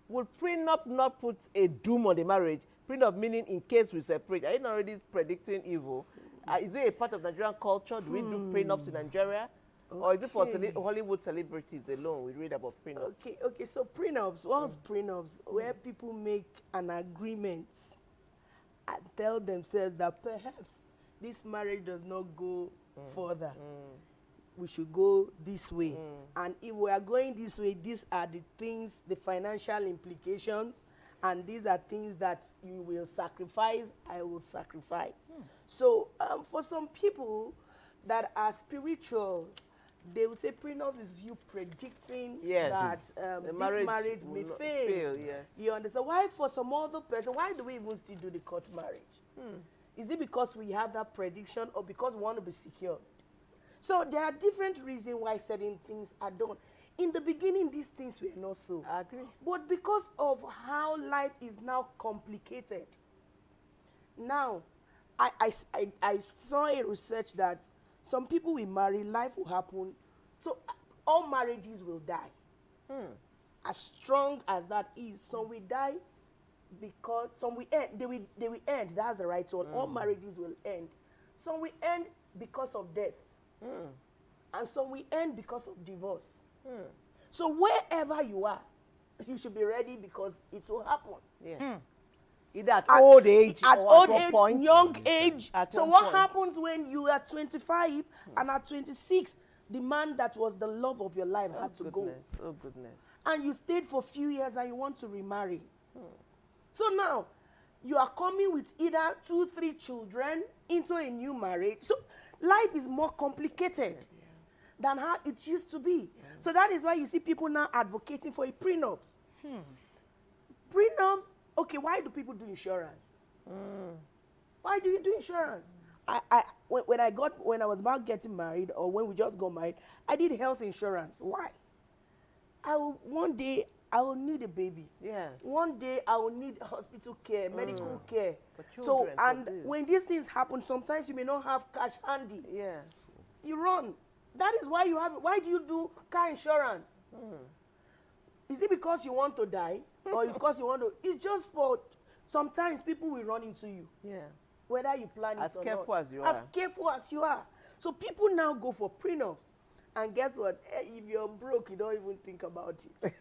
would prenup not put a doom on the marriage? Prenup meaning in case we separate. Are you not already predicting evil? Is it a part of Nigerian culture? Do we do prenups in Nigeria? Okay. Or is it for Hollywood celebrities alone? We read about prenups. Okay, so prenups, what's prenups? Where people make an agreement and tell themselves that perhaps this marriage does not go further. We should go this way. And if we are going this way, these are the things, the financial implications, and these are things that you will sacrifice, I will sacrifice. So for some people that are spiritual, they will say prenups is you predicting that this marriage may fail. Yes. You understand? Why for some other person, why do we even still do the court marriage? Is it because we have that prediction or because we want to be secure? So there are different reasons why certain things are done. In the beginning, these things were not so. I agree. But because of how life is now complicated, now, I saw a research that some people will marry, life will happen. So all marriages will die. As strong as that is, some will die because some will end. They will end. That's the right word. All marriages will end. Some will end because of death. And some will end because of divorce. So wherever you are, you should be ready because it will happen. Yes. Either at old age at or old at age, point. young age. So one what point. happens when you are 25 and at 26, the man that was the love of your life had to go. Oh, goodness. And you stayed for a few years and you want to remarry. So now, you are coming with either 2, 3 children into a new marriage. So life is more complicated than how it used to be. So that is why you see people now advocating for a prenups. Prenups, okay, why do people do insurance? Why do you do insurance? When I was about getting married, or when we just got married, I did health insurance. Why? One day I will need a baby. Yes. One day I will need hospital care, medical care. For So, children, and for this. when these things happen, sometimes you may not have cash handy. Yes. You run. That is why why do you do car insurance? Is it because you want to die? Or because you want to, it's just for, sometimes people will run into you. Yeah. Whether you plan it or not. As careful as you are. As careful as you are. So people now go for prenups. And guess what? If you're broke, you don't even think about it.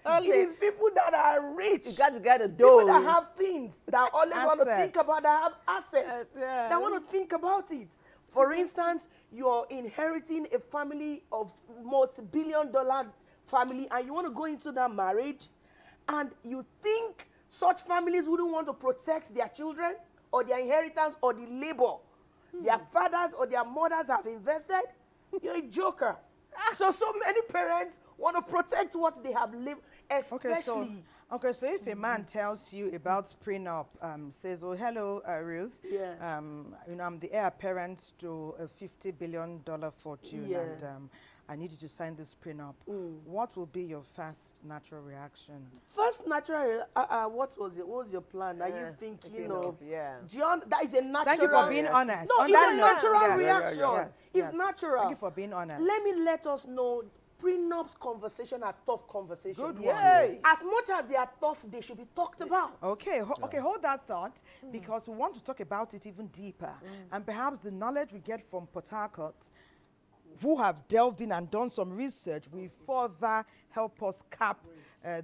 It is people that are rich. You got to get a dough. People that have things that always want to think about, that have assets, Yeah. that want to think about it. For instance, you're inheriting a family of multi-billion-dollar family and you want to go into that marriage and you think such families wouldn't want to protect their children or their inheritance or the labor their fathers or their mothers have invested. You're a joker. So many parents want to protect what they have lived, especially. Okay, so if a man tells you about prenup, says, "Oh, hello, Ruth. Yeah. I'm the heir apparent to a $50 billion fortune, Yeah. and I need you to sign this prenup." What will be your first natural reaction? First natural, what was your plan? Are you thinking of? Yeah. That is a natural. Thank you for being honest. No, On it's that a note, natural reaction. Yes, It's natural. Thank you for being honest. Let us know. Prenups conversation are tough conversations. Good one. Yay. As much as they are tough, they should be talked about. Okay, okay, hold that thought, because we want to talk about it even deeper. And perhaps the knowledge we get from Port Harcourt, who have delved in and done some research, will further help us cap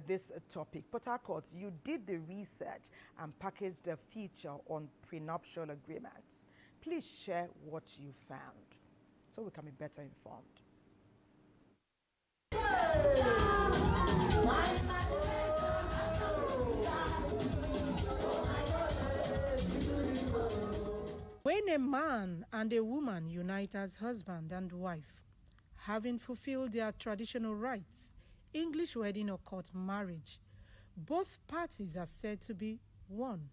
this topic. Port Harcourt, you did the research and packaged a feature on prenuptial agreements. Please share what you found so we can be better informed. When a man and a woman unite as husband and wife, having fulfilled their traditional rights, English wedding or court marriage, both parties are said to be one.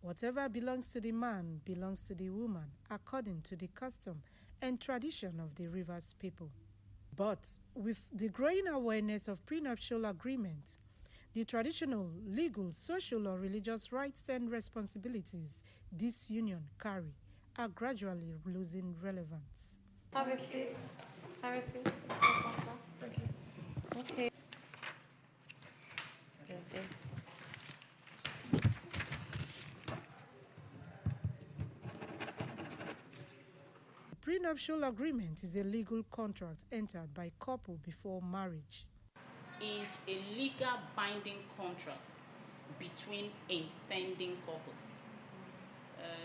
Whatever belongs to the man belongs to the woman, according to the custom and tradition of the Rivers people. But with the growing awareness of prenuptial agreements, the traditional, legal, social, or religious rights and responsibilities this union carry are gradually losing relevance. Have a seat. Have a seat. Thank you. Okay. Prenuptial agreement is a legal contract entered by couple before marriage. Is a legal binding contract between intending couples,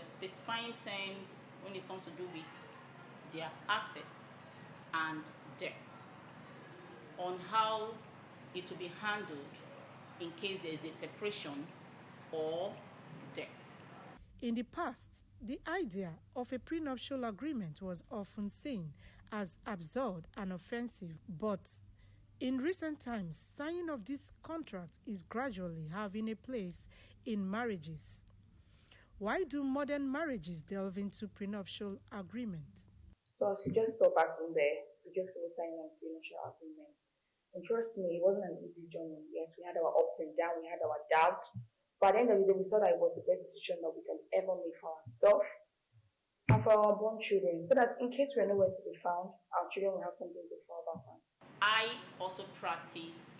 specifying terms when it comes to do with their assets and debts, on how it will be handled in case there is a separation or death. In the past, the idea of a prenuptial agreement was often seen as absurd and offensive, but in recent times, signing of this contract is gradually having a place in marriages. Why do modern marriages delve into prenuptial agreement? So as you just saw back from there, we just finished signing a prenuptial agreement. And trust me, it wasn't an easy journey. Yes, we had our ups and downs, we had our doubts. But at the end of the day, we saw that it was the best decision that we can ever make for ourselves and for our born children. So that in case we're nowhere to be found, our children will have something to fall back on. I also practice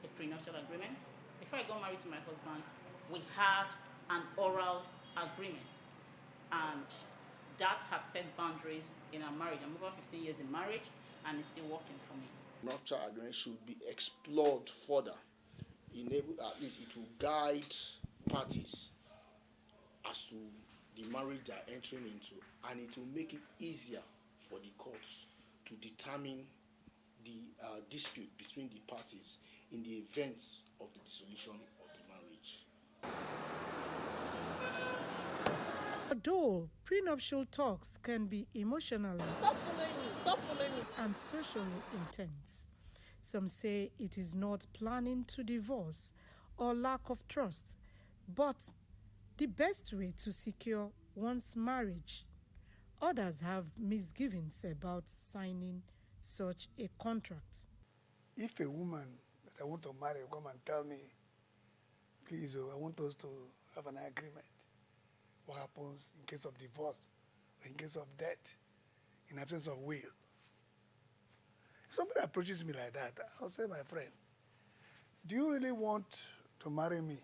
a prenuptial agreement. Before I got married to my husband, we had an oral agreement, and that has set boundaries in our marriage. I'm over 15 years in marriage, and it's still working for me. Prenuptial agreement should be explored further. At least it will guide parties as to the marriage they are entering into, and it will make it easier for the courts to determine the dispute between the parties in the event of the dissolution of the marriage. Although prenuptial talks can be emotionally and socially intense, some say it is not planning to divorce or lack of trust, but the best way to secure one's marriage. Others have misgivings about signing such a contract. If a woman that I want to marry will come and tell me, please, I want us to have an agreement, what happens in case of divorce or in case of death, in absence of will? If somebody approaches me like that, I'll say, my friend, do you really want to marry me?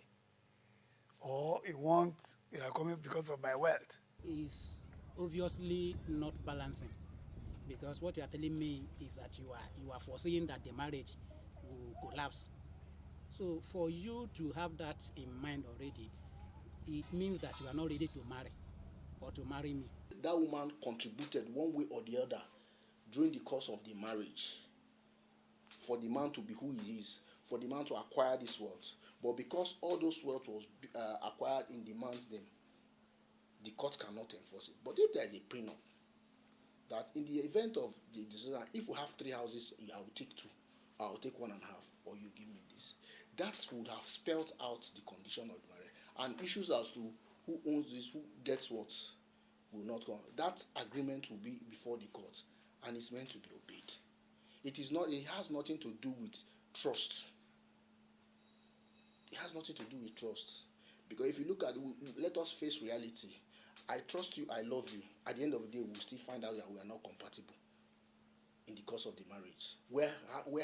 Or you are coming because of my wealth? Is obviously not balancing, because what you are telling me is that you are foreseeing that the marriage will collapse. So for you to have that in mind already, it means that you are not ready to marry or to marry me. That woman contributed one way or the other during the course of the marriage for the man to be who he is, for the man to acquire this wealth. But because all those wealth was acquired in the man's name, the court cannot enforce it. But if there is a prenup, that in the event of the disaster, if we have 3 houses, I will take 2, I will take 1.5, or you give me this. That would have spelled out the condition of the marriage. And issues as to who owns this, who gets what, will not come. That agreement will be before the court, and it's meant to be obeyed. It has nothing to do with trust. It has nothing to do with trust. Because if you look at it, let us face reality. I trust you, I love you. At the end of the day, we'll still find out that we are not compatible in the course of the marriage. Where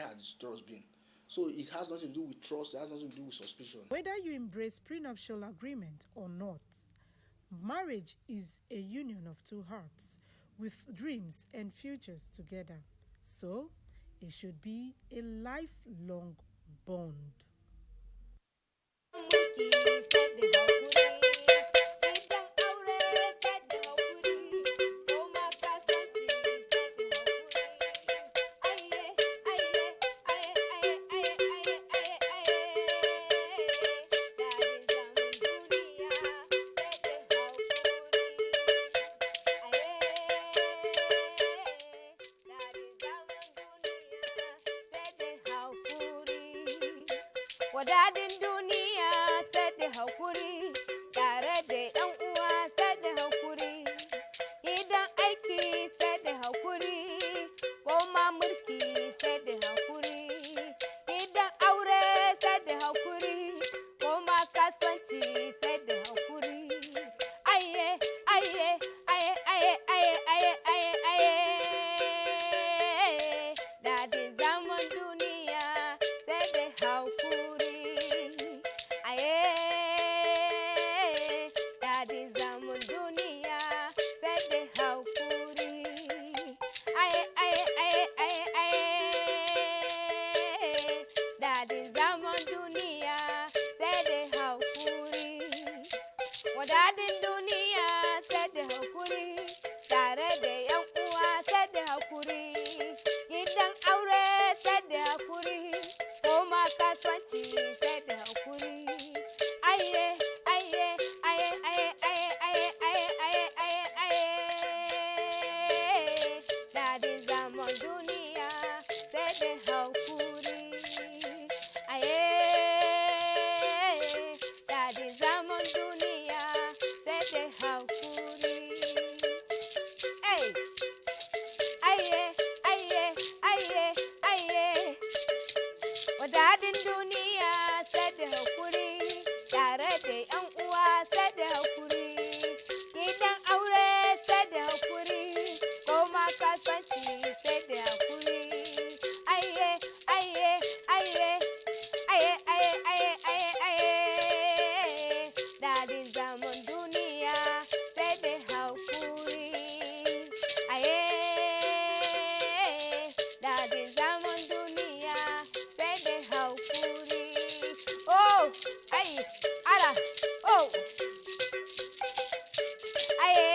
has trust been? So it has nothing to do with trust, it has nothing to do with suspicion. Whether you embrace prenuptial agreement or not, marriage is a union of 2 hearts with dreams and futures together. So it should be a lifelong bond. Wadadin duniya sai da hakuri, tare da ‘yan uwa sai da hakuri, gidan aiki sai da hakuri, goma mulki sai da hakuri, gidan aure sai da hakuri. talauci sai da hakuri. Aye, aye, aye, aye, aye, aye, aye, aye, aye, aye. Dadin zaman duniya sai da hakuri. Aye, dadin zaman duniya sai da hakuri. Hey, aye, aye, aye, aye. Wadadin duniya sai da hakuri, tare da 'yan uwa sai da hakuri, gidan aure sai da hakuri, koma kasuwanci sai da hakuri. Aye, aye, aye, aye, aye, aye, aye, aye. Dadin zaman duniya sai da hakuri. Aye, dadin zaman duniya sai da hakuri. Oh, aye, ara, oh, aye,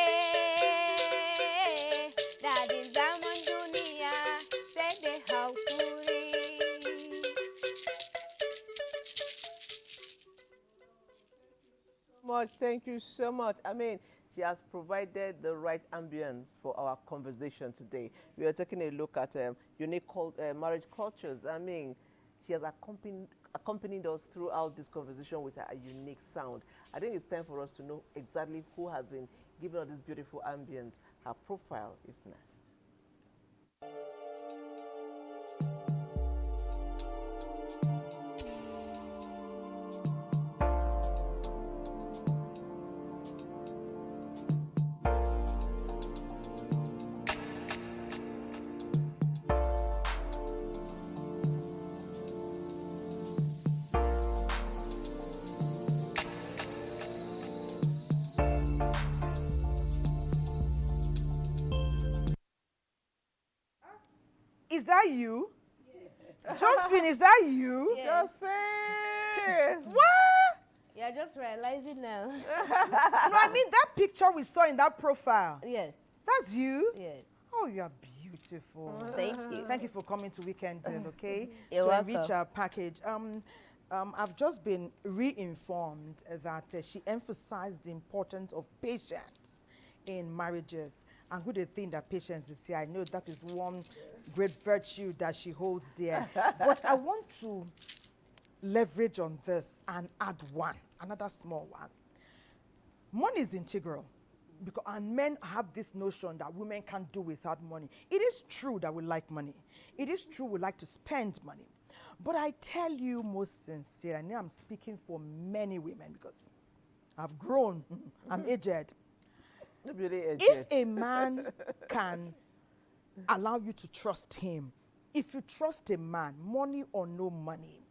dadin zaman duniya sai da hakuri. Much. Thank you so much. I mean, she has provided the right ambience for our conversation today. We are taking a look at unique marriage cultures. I mean, she has accompanied us throughout this conversation with her unique sound. I think it's time for us to know exactly who has been giving us this beautiful ambience. Her profile is next. Is that you? Josephine, is that you? Yes. What? You're just realizing now. No, I mean that picture we saw in that profile. Yes. That's you? Yes. Oh, you're beautiful. Thank you. Thank you for coming to Weekend Deal, okay? You're to welcome. enrich our package. I've just been re-informed that she emphasized the importance of patience in marriages. And who they think that patience is here? I know that is one great virtue that she holds dear. But I want to leverage on this and add another small one. Money is integral. And men have this notion that women can't do without money. It is true that we like money. It is true we like to spend money. But I tell you most sincere, and I'm speaking for many women because I've grown, I'm aged. If a man can allow you to trust him, if you trust a man, money or no money,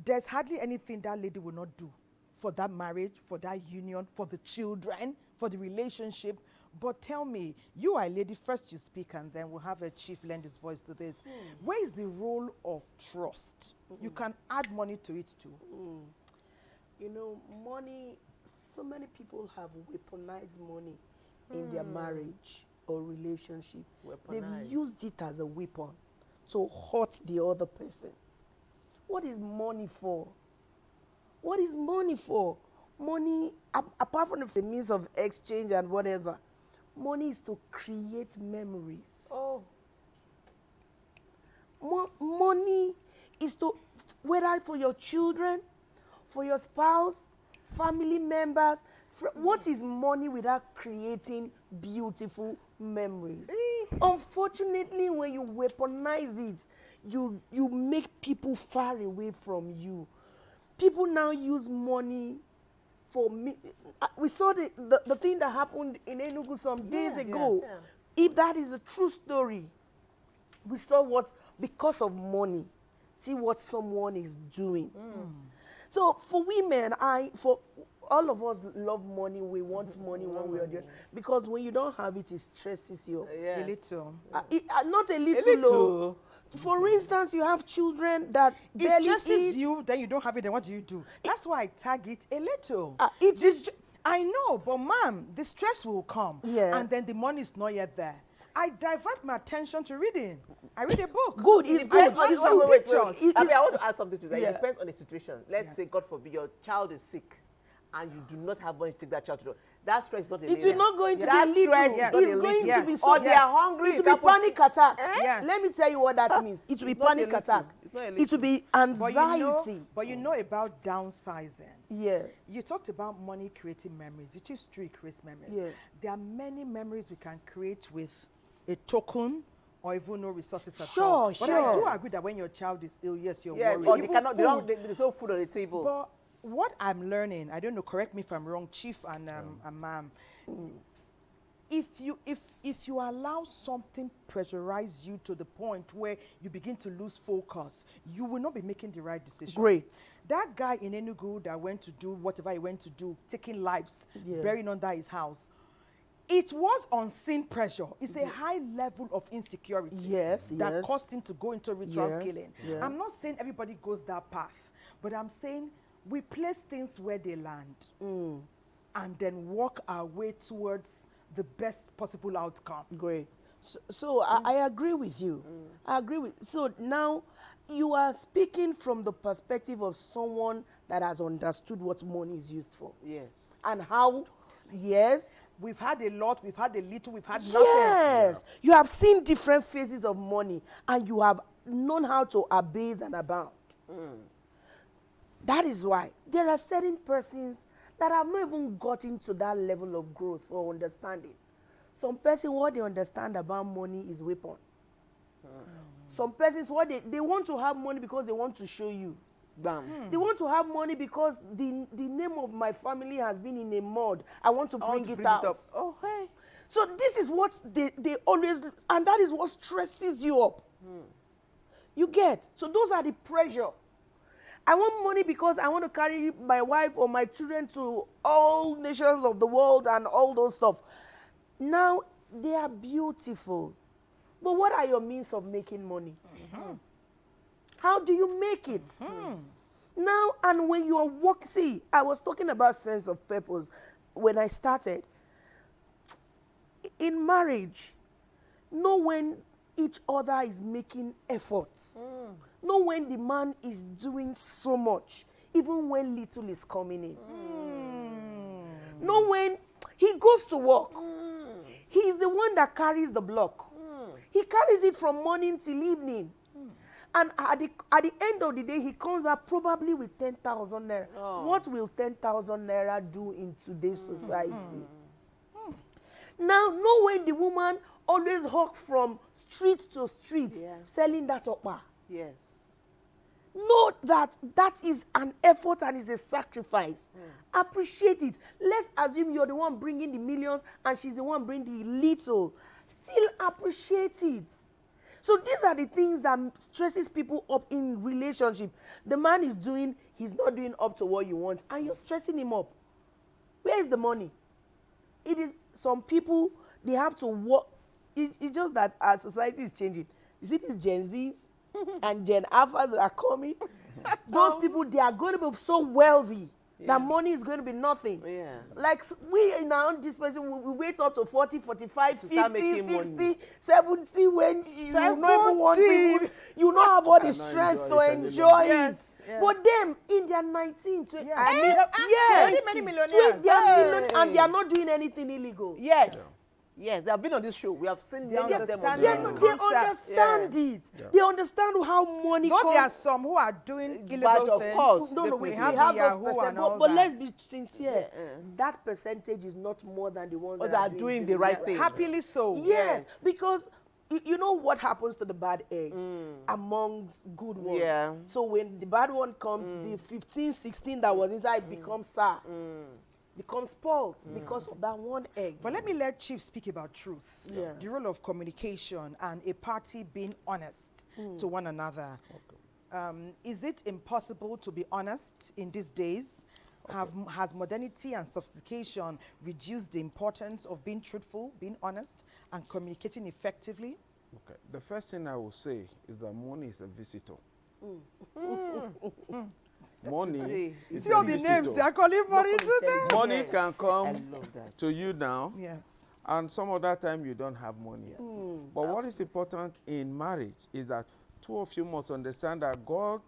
there's hardly anything that lady will not do for that marriage, for that union, for the children, for the relationship. But tell me, you are a lady, first you speak and then we'll have a chief lend his voice to this. Where is the role of trust? You can add money to it too. You know, money, so many people have weaponized money in their marriage or relationship. They've used it as a weapon to hurt the other person. What is money for? What is money for? Money, apart from the means of exchange and whatever, money is to create memories. Oh. Money is to, whether for your children, for your spouse, family members, what is money without creating beautiful memories? Unfortunately, when you weaponize it, you make people far away from you. People now use money for me. We saw the thing that happened in Enugu some days ago. Yes. If that is a true story, we saw what, because of money, see what someone is doing. So for women, for all of us love money. We want money one way or the other. Because when you don't have it, it stresses you. A little. Not a little. Low. For instance, you have children that it stresses you, then you don't have it, then what do? That's why I tag it a little. I know, but ma'am, the stress will come. Yeah. And then the money is not yet there. I divert my attention to reading. I read a book. Good, it's good. Wait, It's wait, good. wait. Pictures. I mean, I want to add something to that. Yeah. It depends on the situation. Let's say, God forbid, your child is sick and you do not have money to take that child to the that stress is not a It will not going to that be little. stress is It's not a going little. to be so. Or they are hungry. It you will be can't put- panic attack. Yes. Let me tell you what that means. It will be It's not a panic little. attack. It's not a It will be anxiety. But you know about downsizing. Yes. You talked about money creating memories. It is true, it creates memories. Yes. There are many memories we can create with a token or even no resources at Sure, all. But I do sure. agree that when your child is ill, yes, you're Yes, worried. or they Even cannot. food. There's no food on the table. But what I'm learning, I don't know, correct me if I'm wrong, Chief and Ma'am, if you allow something pressurize you to the point where you begin to lose focus, you will not be making the right decision. Great. That guy in Enugu that went to do whatever he went to do, taking lives, Yeah. burying under his house, it was unseen pressure. It's a high level of insecurity Yes, that yes. caused him to go into ritual Yes, killing. yeah. I'm not saying everybody goes that path, but I'm saying we place things where they land and then walk our way towards the best possible outcome. Great. So I agree with you. I agree with. So now you are speaking from the perspective of someone that has understood what money is used for. Yes. And how, yes. We've had a lot, we've had a little, we've had nothing. Yes. You have seen different phases of money and you have known how to abase and abound. That is why there are certain persons that have not even gotten to that level of growth or understanding. Some persons, what they understand about money is weapon. Some persons, what they want to have money because they want to show you. Bam. They want to have money because the name of my family has been in a mud. I want to bring it out. up. Oh, hey. So this is what they always, and that is what stresses you up. You get? So those are the pressure. I want money because I want to carry my wife or my children to all nations of the world and all those stuff. Now, they are beautiful. But what are your means of making money? How do you make it? Now, and when you are working, see, I was talking about sense of purpose when I started. In marriage, know when each other is making efforts. Know when the man is doing so much, even when little is coming in. Know when he goes to work. He's the one that carries the block. He carries it from morning till evening. And at the end of the day, he comes back probably with 10,000 naira. What will 10,000 naira do in today's society? Now, know when the woman always hawk from street to street, selling that okpa. Yes. Know that that is an effort and is a sacrifice. Appreciate it. Let's assume you're the one bringing the millions and she's the one bringing the little. Still appreciate it. So these are the things that stresses people up in relationship. The man is doing, he's not doing up to what you want, and you're stressing him up. Where is the money? It is some people, they have to work. It's just that our society is changing. You see these Gen Zs and Gen Alphas that are coming? Those people, they are going to be so wealthy that money is going to be nothing. Like we in our own dispensation, we wait up to 40, 45, 50, 60, 70 when you don't even want people, you don't have all the strength to enjoy it. But them in their 19, 20, many millionaires. They are and they are not doing anything illegal. Yes. Yes, they have been on this show. We have seen They many of them. understand They understand it. They understand how money Though comes. there are some who are doing But illegal of things. course, No, we we have have the those Yahoo percent, and all but that. let's be sincere. That percentage is not more than the ones Or that are doing the right thing. Happily so. Yes, because you know what happens to the bad egg amongst good ones. Yeah. So when the bad one comes, the 15, 16 that was inside becomes sour. Becomes spoiled because of that one egg. But let me let Chief speak about truth. Yeah. The role of communication and a party being honest to one another. Is it impossible to be honest in these days? Has modernity and sophistication reduced the importance of being truthful, being honest, and communicating effectively? Okay. The first thing I will say is that money is a visitor. Money is See a all the visitor. names they are calling money today. Money can come to you now. Yes. And some other time you don't have money. Yes. But what is important in marriage is that two of you must understand that God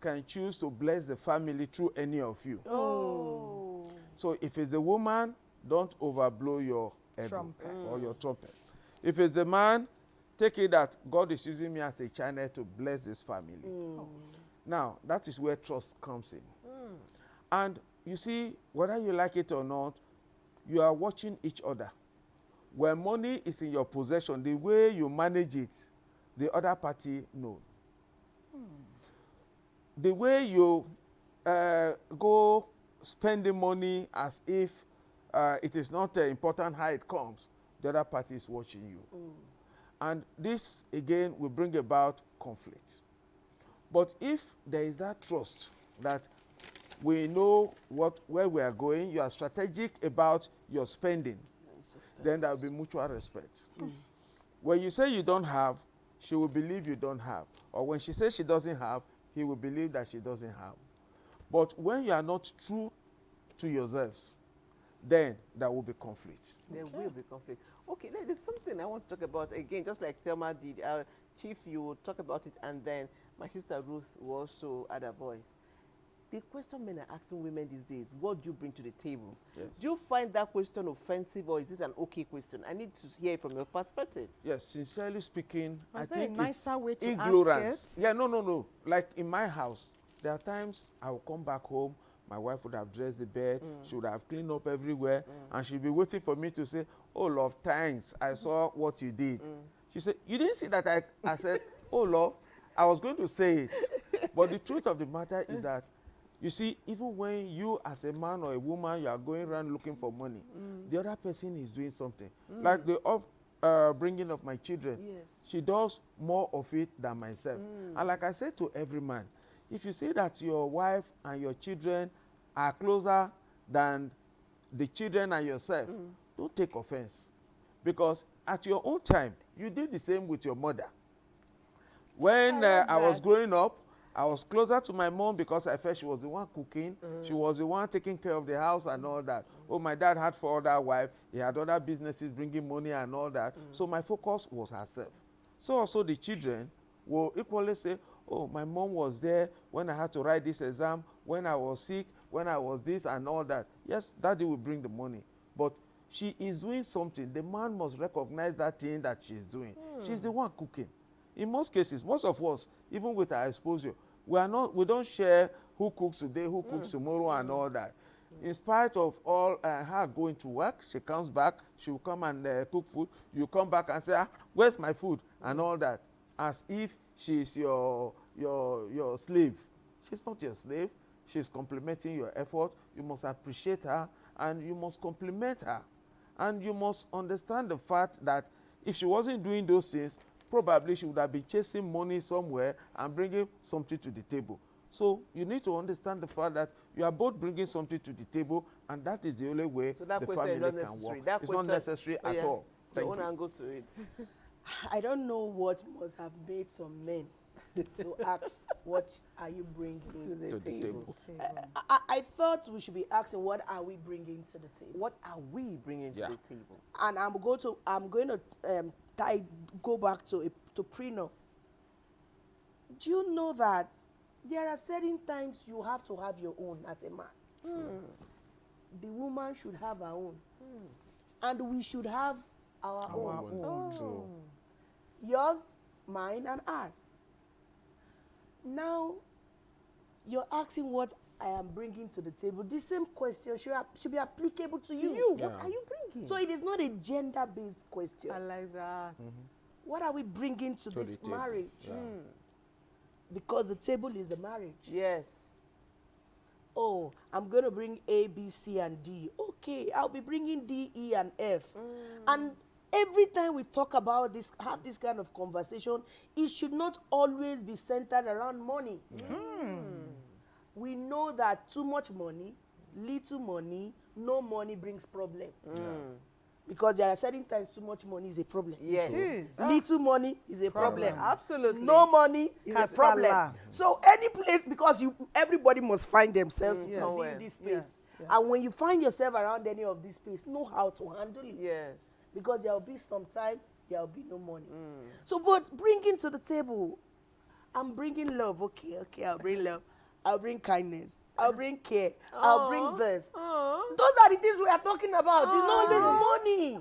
can choose to bless the family through any of you. Oh. So if it's the woman, don't overblow your elbow or your trumpet. If it's the man, take it that God is using me as a channel to bless this family. Now, that is where trust comes in. And you see, whether you like it or not, you are watching each other. When money is in your possession, the way you manage it, the other party knows. The way you go spending money as if it is not important how it comes, the other party is watching you. And this, again, will bring about conflict. But if there is that trust that we know where we are going, you are strategic about your spending, then there will be mutual respect. When you say you don't have, she will believe you don't have. Or when she says she doesn't have, he will believe that she doesn't have. But when you are not true to yourselves, then there will be conflict. There will be conflict. Okay, there's something I want to talk about again, just like Thelma did. Chief, you will talk about it, and then my sister Ruth will also add her voice. The question men are asking women these days, what do you bring to the table? Yes. Do you find that question offensive, or is it an okay question? I need to hear it from your perspective. Yes, sincerely speaking, Was I there a think nicer it's way to ignorance. ask it? Yeah, no. Like in my house, there are times I will come back home, my wife would have dressed the bed, she would have cleaned up everywhere, and she'd be waiting for me to say, oh, love, thanks, I saw what you did. She said, you didn't see that I said, oh, love, I was going to say it. But the truth of the matter is that, you see, even when you as a man or a woman, you are going around looking for money, the other person is doing something. Like the bringing of my children, she does more of it than myself. And like I said to every man, if you see that your wife and your children are closer than the children and yourself, don't take offense. Because at your own time, you did the same with your mother. When I was growing up, I was closer to my mom because I felt she was the one cooking. She was the one taking care of the house and all that. Oh, my dad had 4 other wives. He had other businesses bringing money and all that. So my focus was herself. So also the children will equally say, oh, my mom was there when I had to write this exam, when I was sick, when I was this and all that. Yes, daddy will bring the money. But she is doing something. The man must recognize that thing that she's doing. She's the one cooking. In most cases, most of us, even with our exposure, we don't share who cooks today, who cooks tomorrow and all that. In spite of all her going to work, she comes back, she will come and cook food. You come back and say, where's my food? And all that. As if she's your slave. She's not your slave. She's complimenting your effort. You must appreciate her and you must compliment her. And you must understand the fact that if she wasn't doing those things, probably she would have been chasing money somewhere and bringing something to the table. So you need to understand the fact that you are both bringing something to the table, and that is the only way the family can work. It's not necessary at all. Thank you. Go to it. I don't know what must have made some men to ask, what are you bringing to the table? I thought we should be asking, what are we bringing to the table? What are we bringing to the table? And I'm going to go back to prenup. Do you know that there are certain times you have to have your own as a man? The woman should have her own. And we should have our own. True. Yours, mine, and ours. Now, you're asking what I am bringing to the table. The same question should be applicable to you. What are you bringing? So it is not a gender-based question. I like that. What are we bringing to this marriage? Because the table is the marriage. Yes. Oh, I'm going to bring A, B, C, and D. Okay, I'll be bringing D, E, and F. And every time we talk about this, have this kind of conversation, it should not always be centered around money. We know that too much money, little money, no money brings problem. Because there are certain times too much money is a problem. Yes. Little money is a problem. Absolutely. No money is a problem. So any place, because everybody must find themselves in this space. And when you find yourself around any of this space, know how to handle it. Yes. because there will be some time, there will be no money. So, but bringing to the table, I'm bringing love. Okay, I'll bring love. I'll bring kindness. I'll bring care. I'll bring this. Those are the things we are talking about. It's not always money.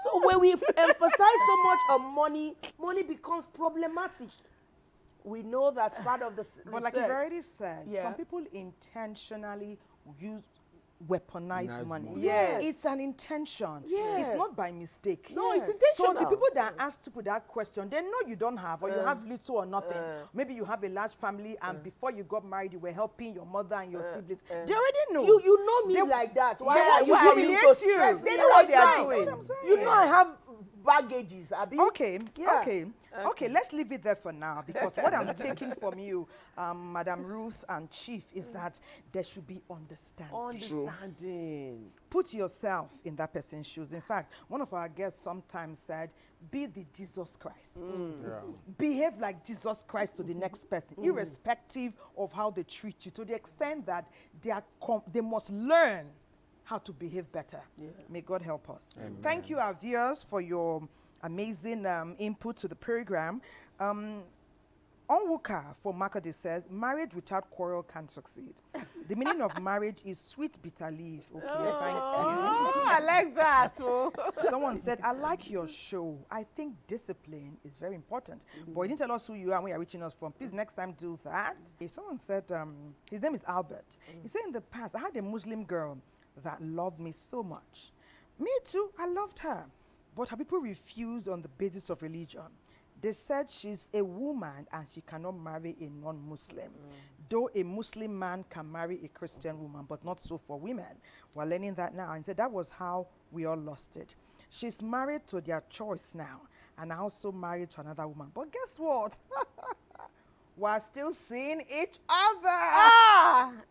So when we emphasize so much on money, money becomes problematic. We know that's part of the But like you've already said, some people intentionally weaponize money. Yes. It's an intention. Yes. It's not by mistake. No, it's intentional. So the people that are asked to put that question, they know you don't have, or you have little or nothing. Maybe you have a large family, and before you got married, you were helping your mother and your siblings. They already know. You know me like that. Why want to humiliate you? They know what they are doing. You know I have baggages, Abi. Okay, okay. Let's leave it there for now, because what I'm taking from you, Madam Ruth and Chief, is that there should be understanding. Understanding. Put yourself in that person's shoes. In fact, one of our guests sometimes said, be the Jesus Christ. Behave like Jesus Christ to the next person, irrespective of how they treat you, to the extent that they must learn how to behave better. May God help us. Amen. Thank you, our viewers, for your amazing input to the program. Onwuka for Makode says, marriage without quarrel can't succeed. The meaning of marriage is sweet bitter leaf. Okay, thank you. I like that. Someone said, I like your show. I think discipline is very important. But you didn't tell us who you are and where you're reaching us from. Please, next time, do that. Someone said, his name is Albert. He said, in the past, I had a Muslim girl that loved me so much. Me too, I loved her. But her people refused on the basis of religion. They said she's a woman and she cannot marry a non-Muslim. Though a Muslim man can marry a Christian woman, but not so for women. We're learning that now. And said that was how we all lost it. She's married to their choice now, and also married to another woman. But guess what? We're still seeing each other.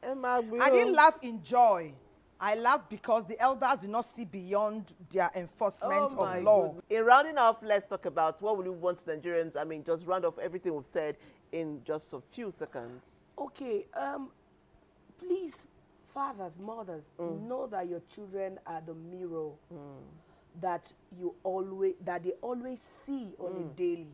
I didn't laugh in joy. I laughed because the elders did not see beyond their enforcement of law. Goodness. In rounding off, let's talk about what will you want Nigerians, just round off everything we've said in just a few seconds. Okay, please, fathers, mothers, know that your children are the mirror that they always see on a daily.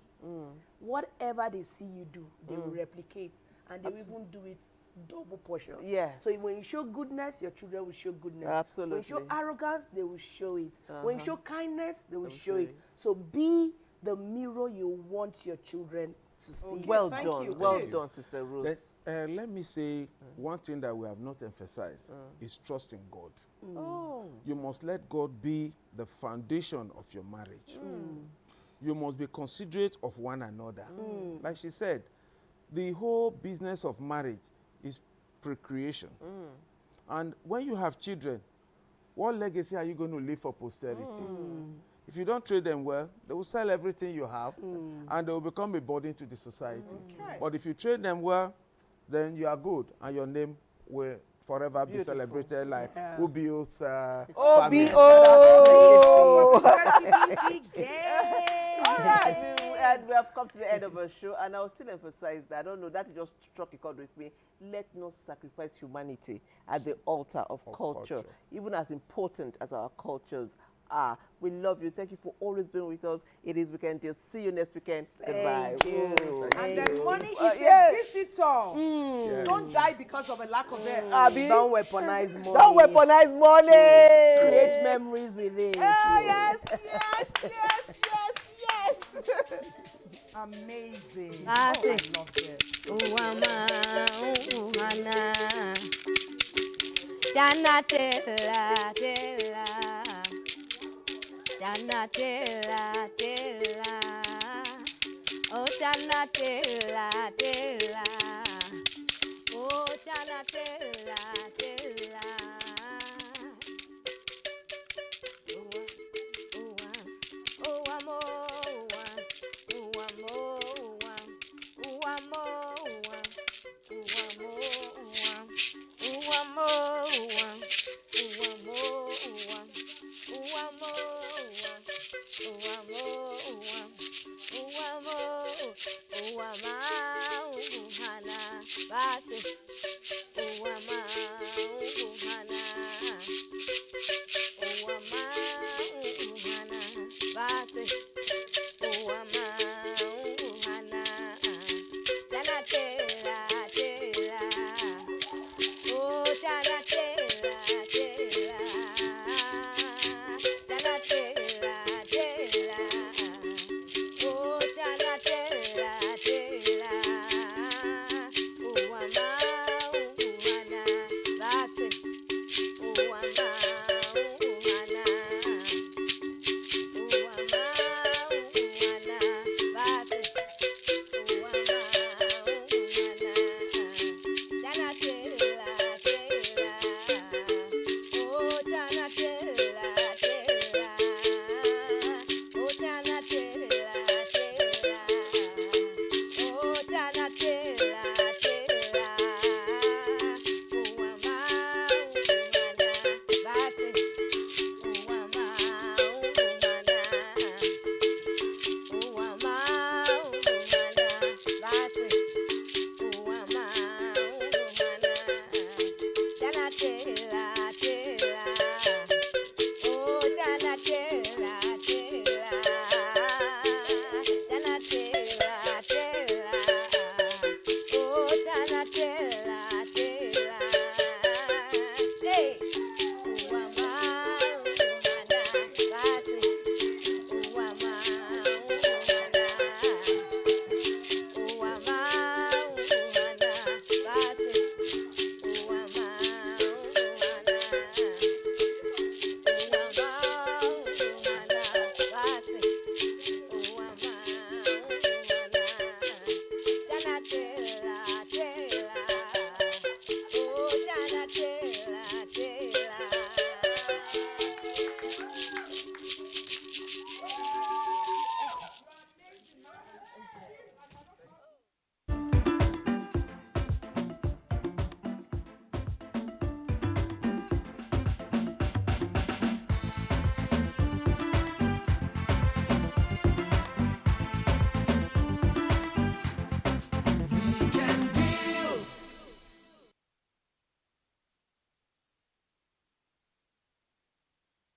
Whatever they see you do, they will replicate, and they will even do it double portion. Yes. So when you show goodness, your children will show goodness. Absolutely. When you show arrogance, they will show it. When you show kindness, they will show it. So be the mirror you want your children to see. Okay, well done. Well done, Sister Ruth. Let me say one thing that we have not emphasized is trust in God. You must let God be the foundation of your marriage. You must be considerate of one another. Like she said, the whole business of marriage is procreation. And when you have children, what legacy are you going to leave for posterity? If you don't treat them well, they will sell everything you have and they will become a burden to the society. But if you treat them well, then you are good and your name will forever be celebrated like Obio's family. All right, and we have come to the end of our show, and I will still emphasize that, I don't know, that just struck a chord with me. Let not sacrifice humanity at the altar of culture, even as important as our cultures are. We love you. Thank you for always being with us. It is Weekend Deal. See you next weekend. Goodbye. And then money is a visitor. Don't die because of a lack of it. Don't weaponize money. Don't weaponize money. Create memories with it. Yes. Amazing. I I love it. Jana tela tela, Jana tela tela, oh Jana tela tela, oh Jana tela tela. Oh amo, oh amo, oh amo, oh amo, oh amo.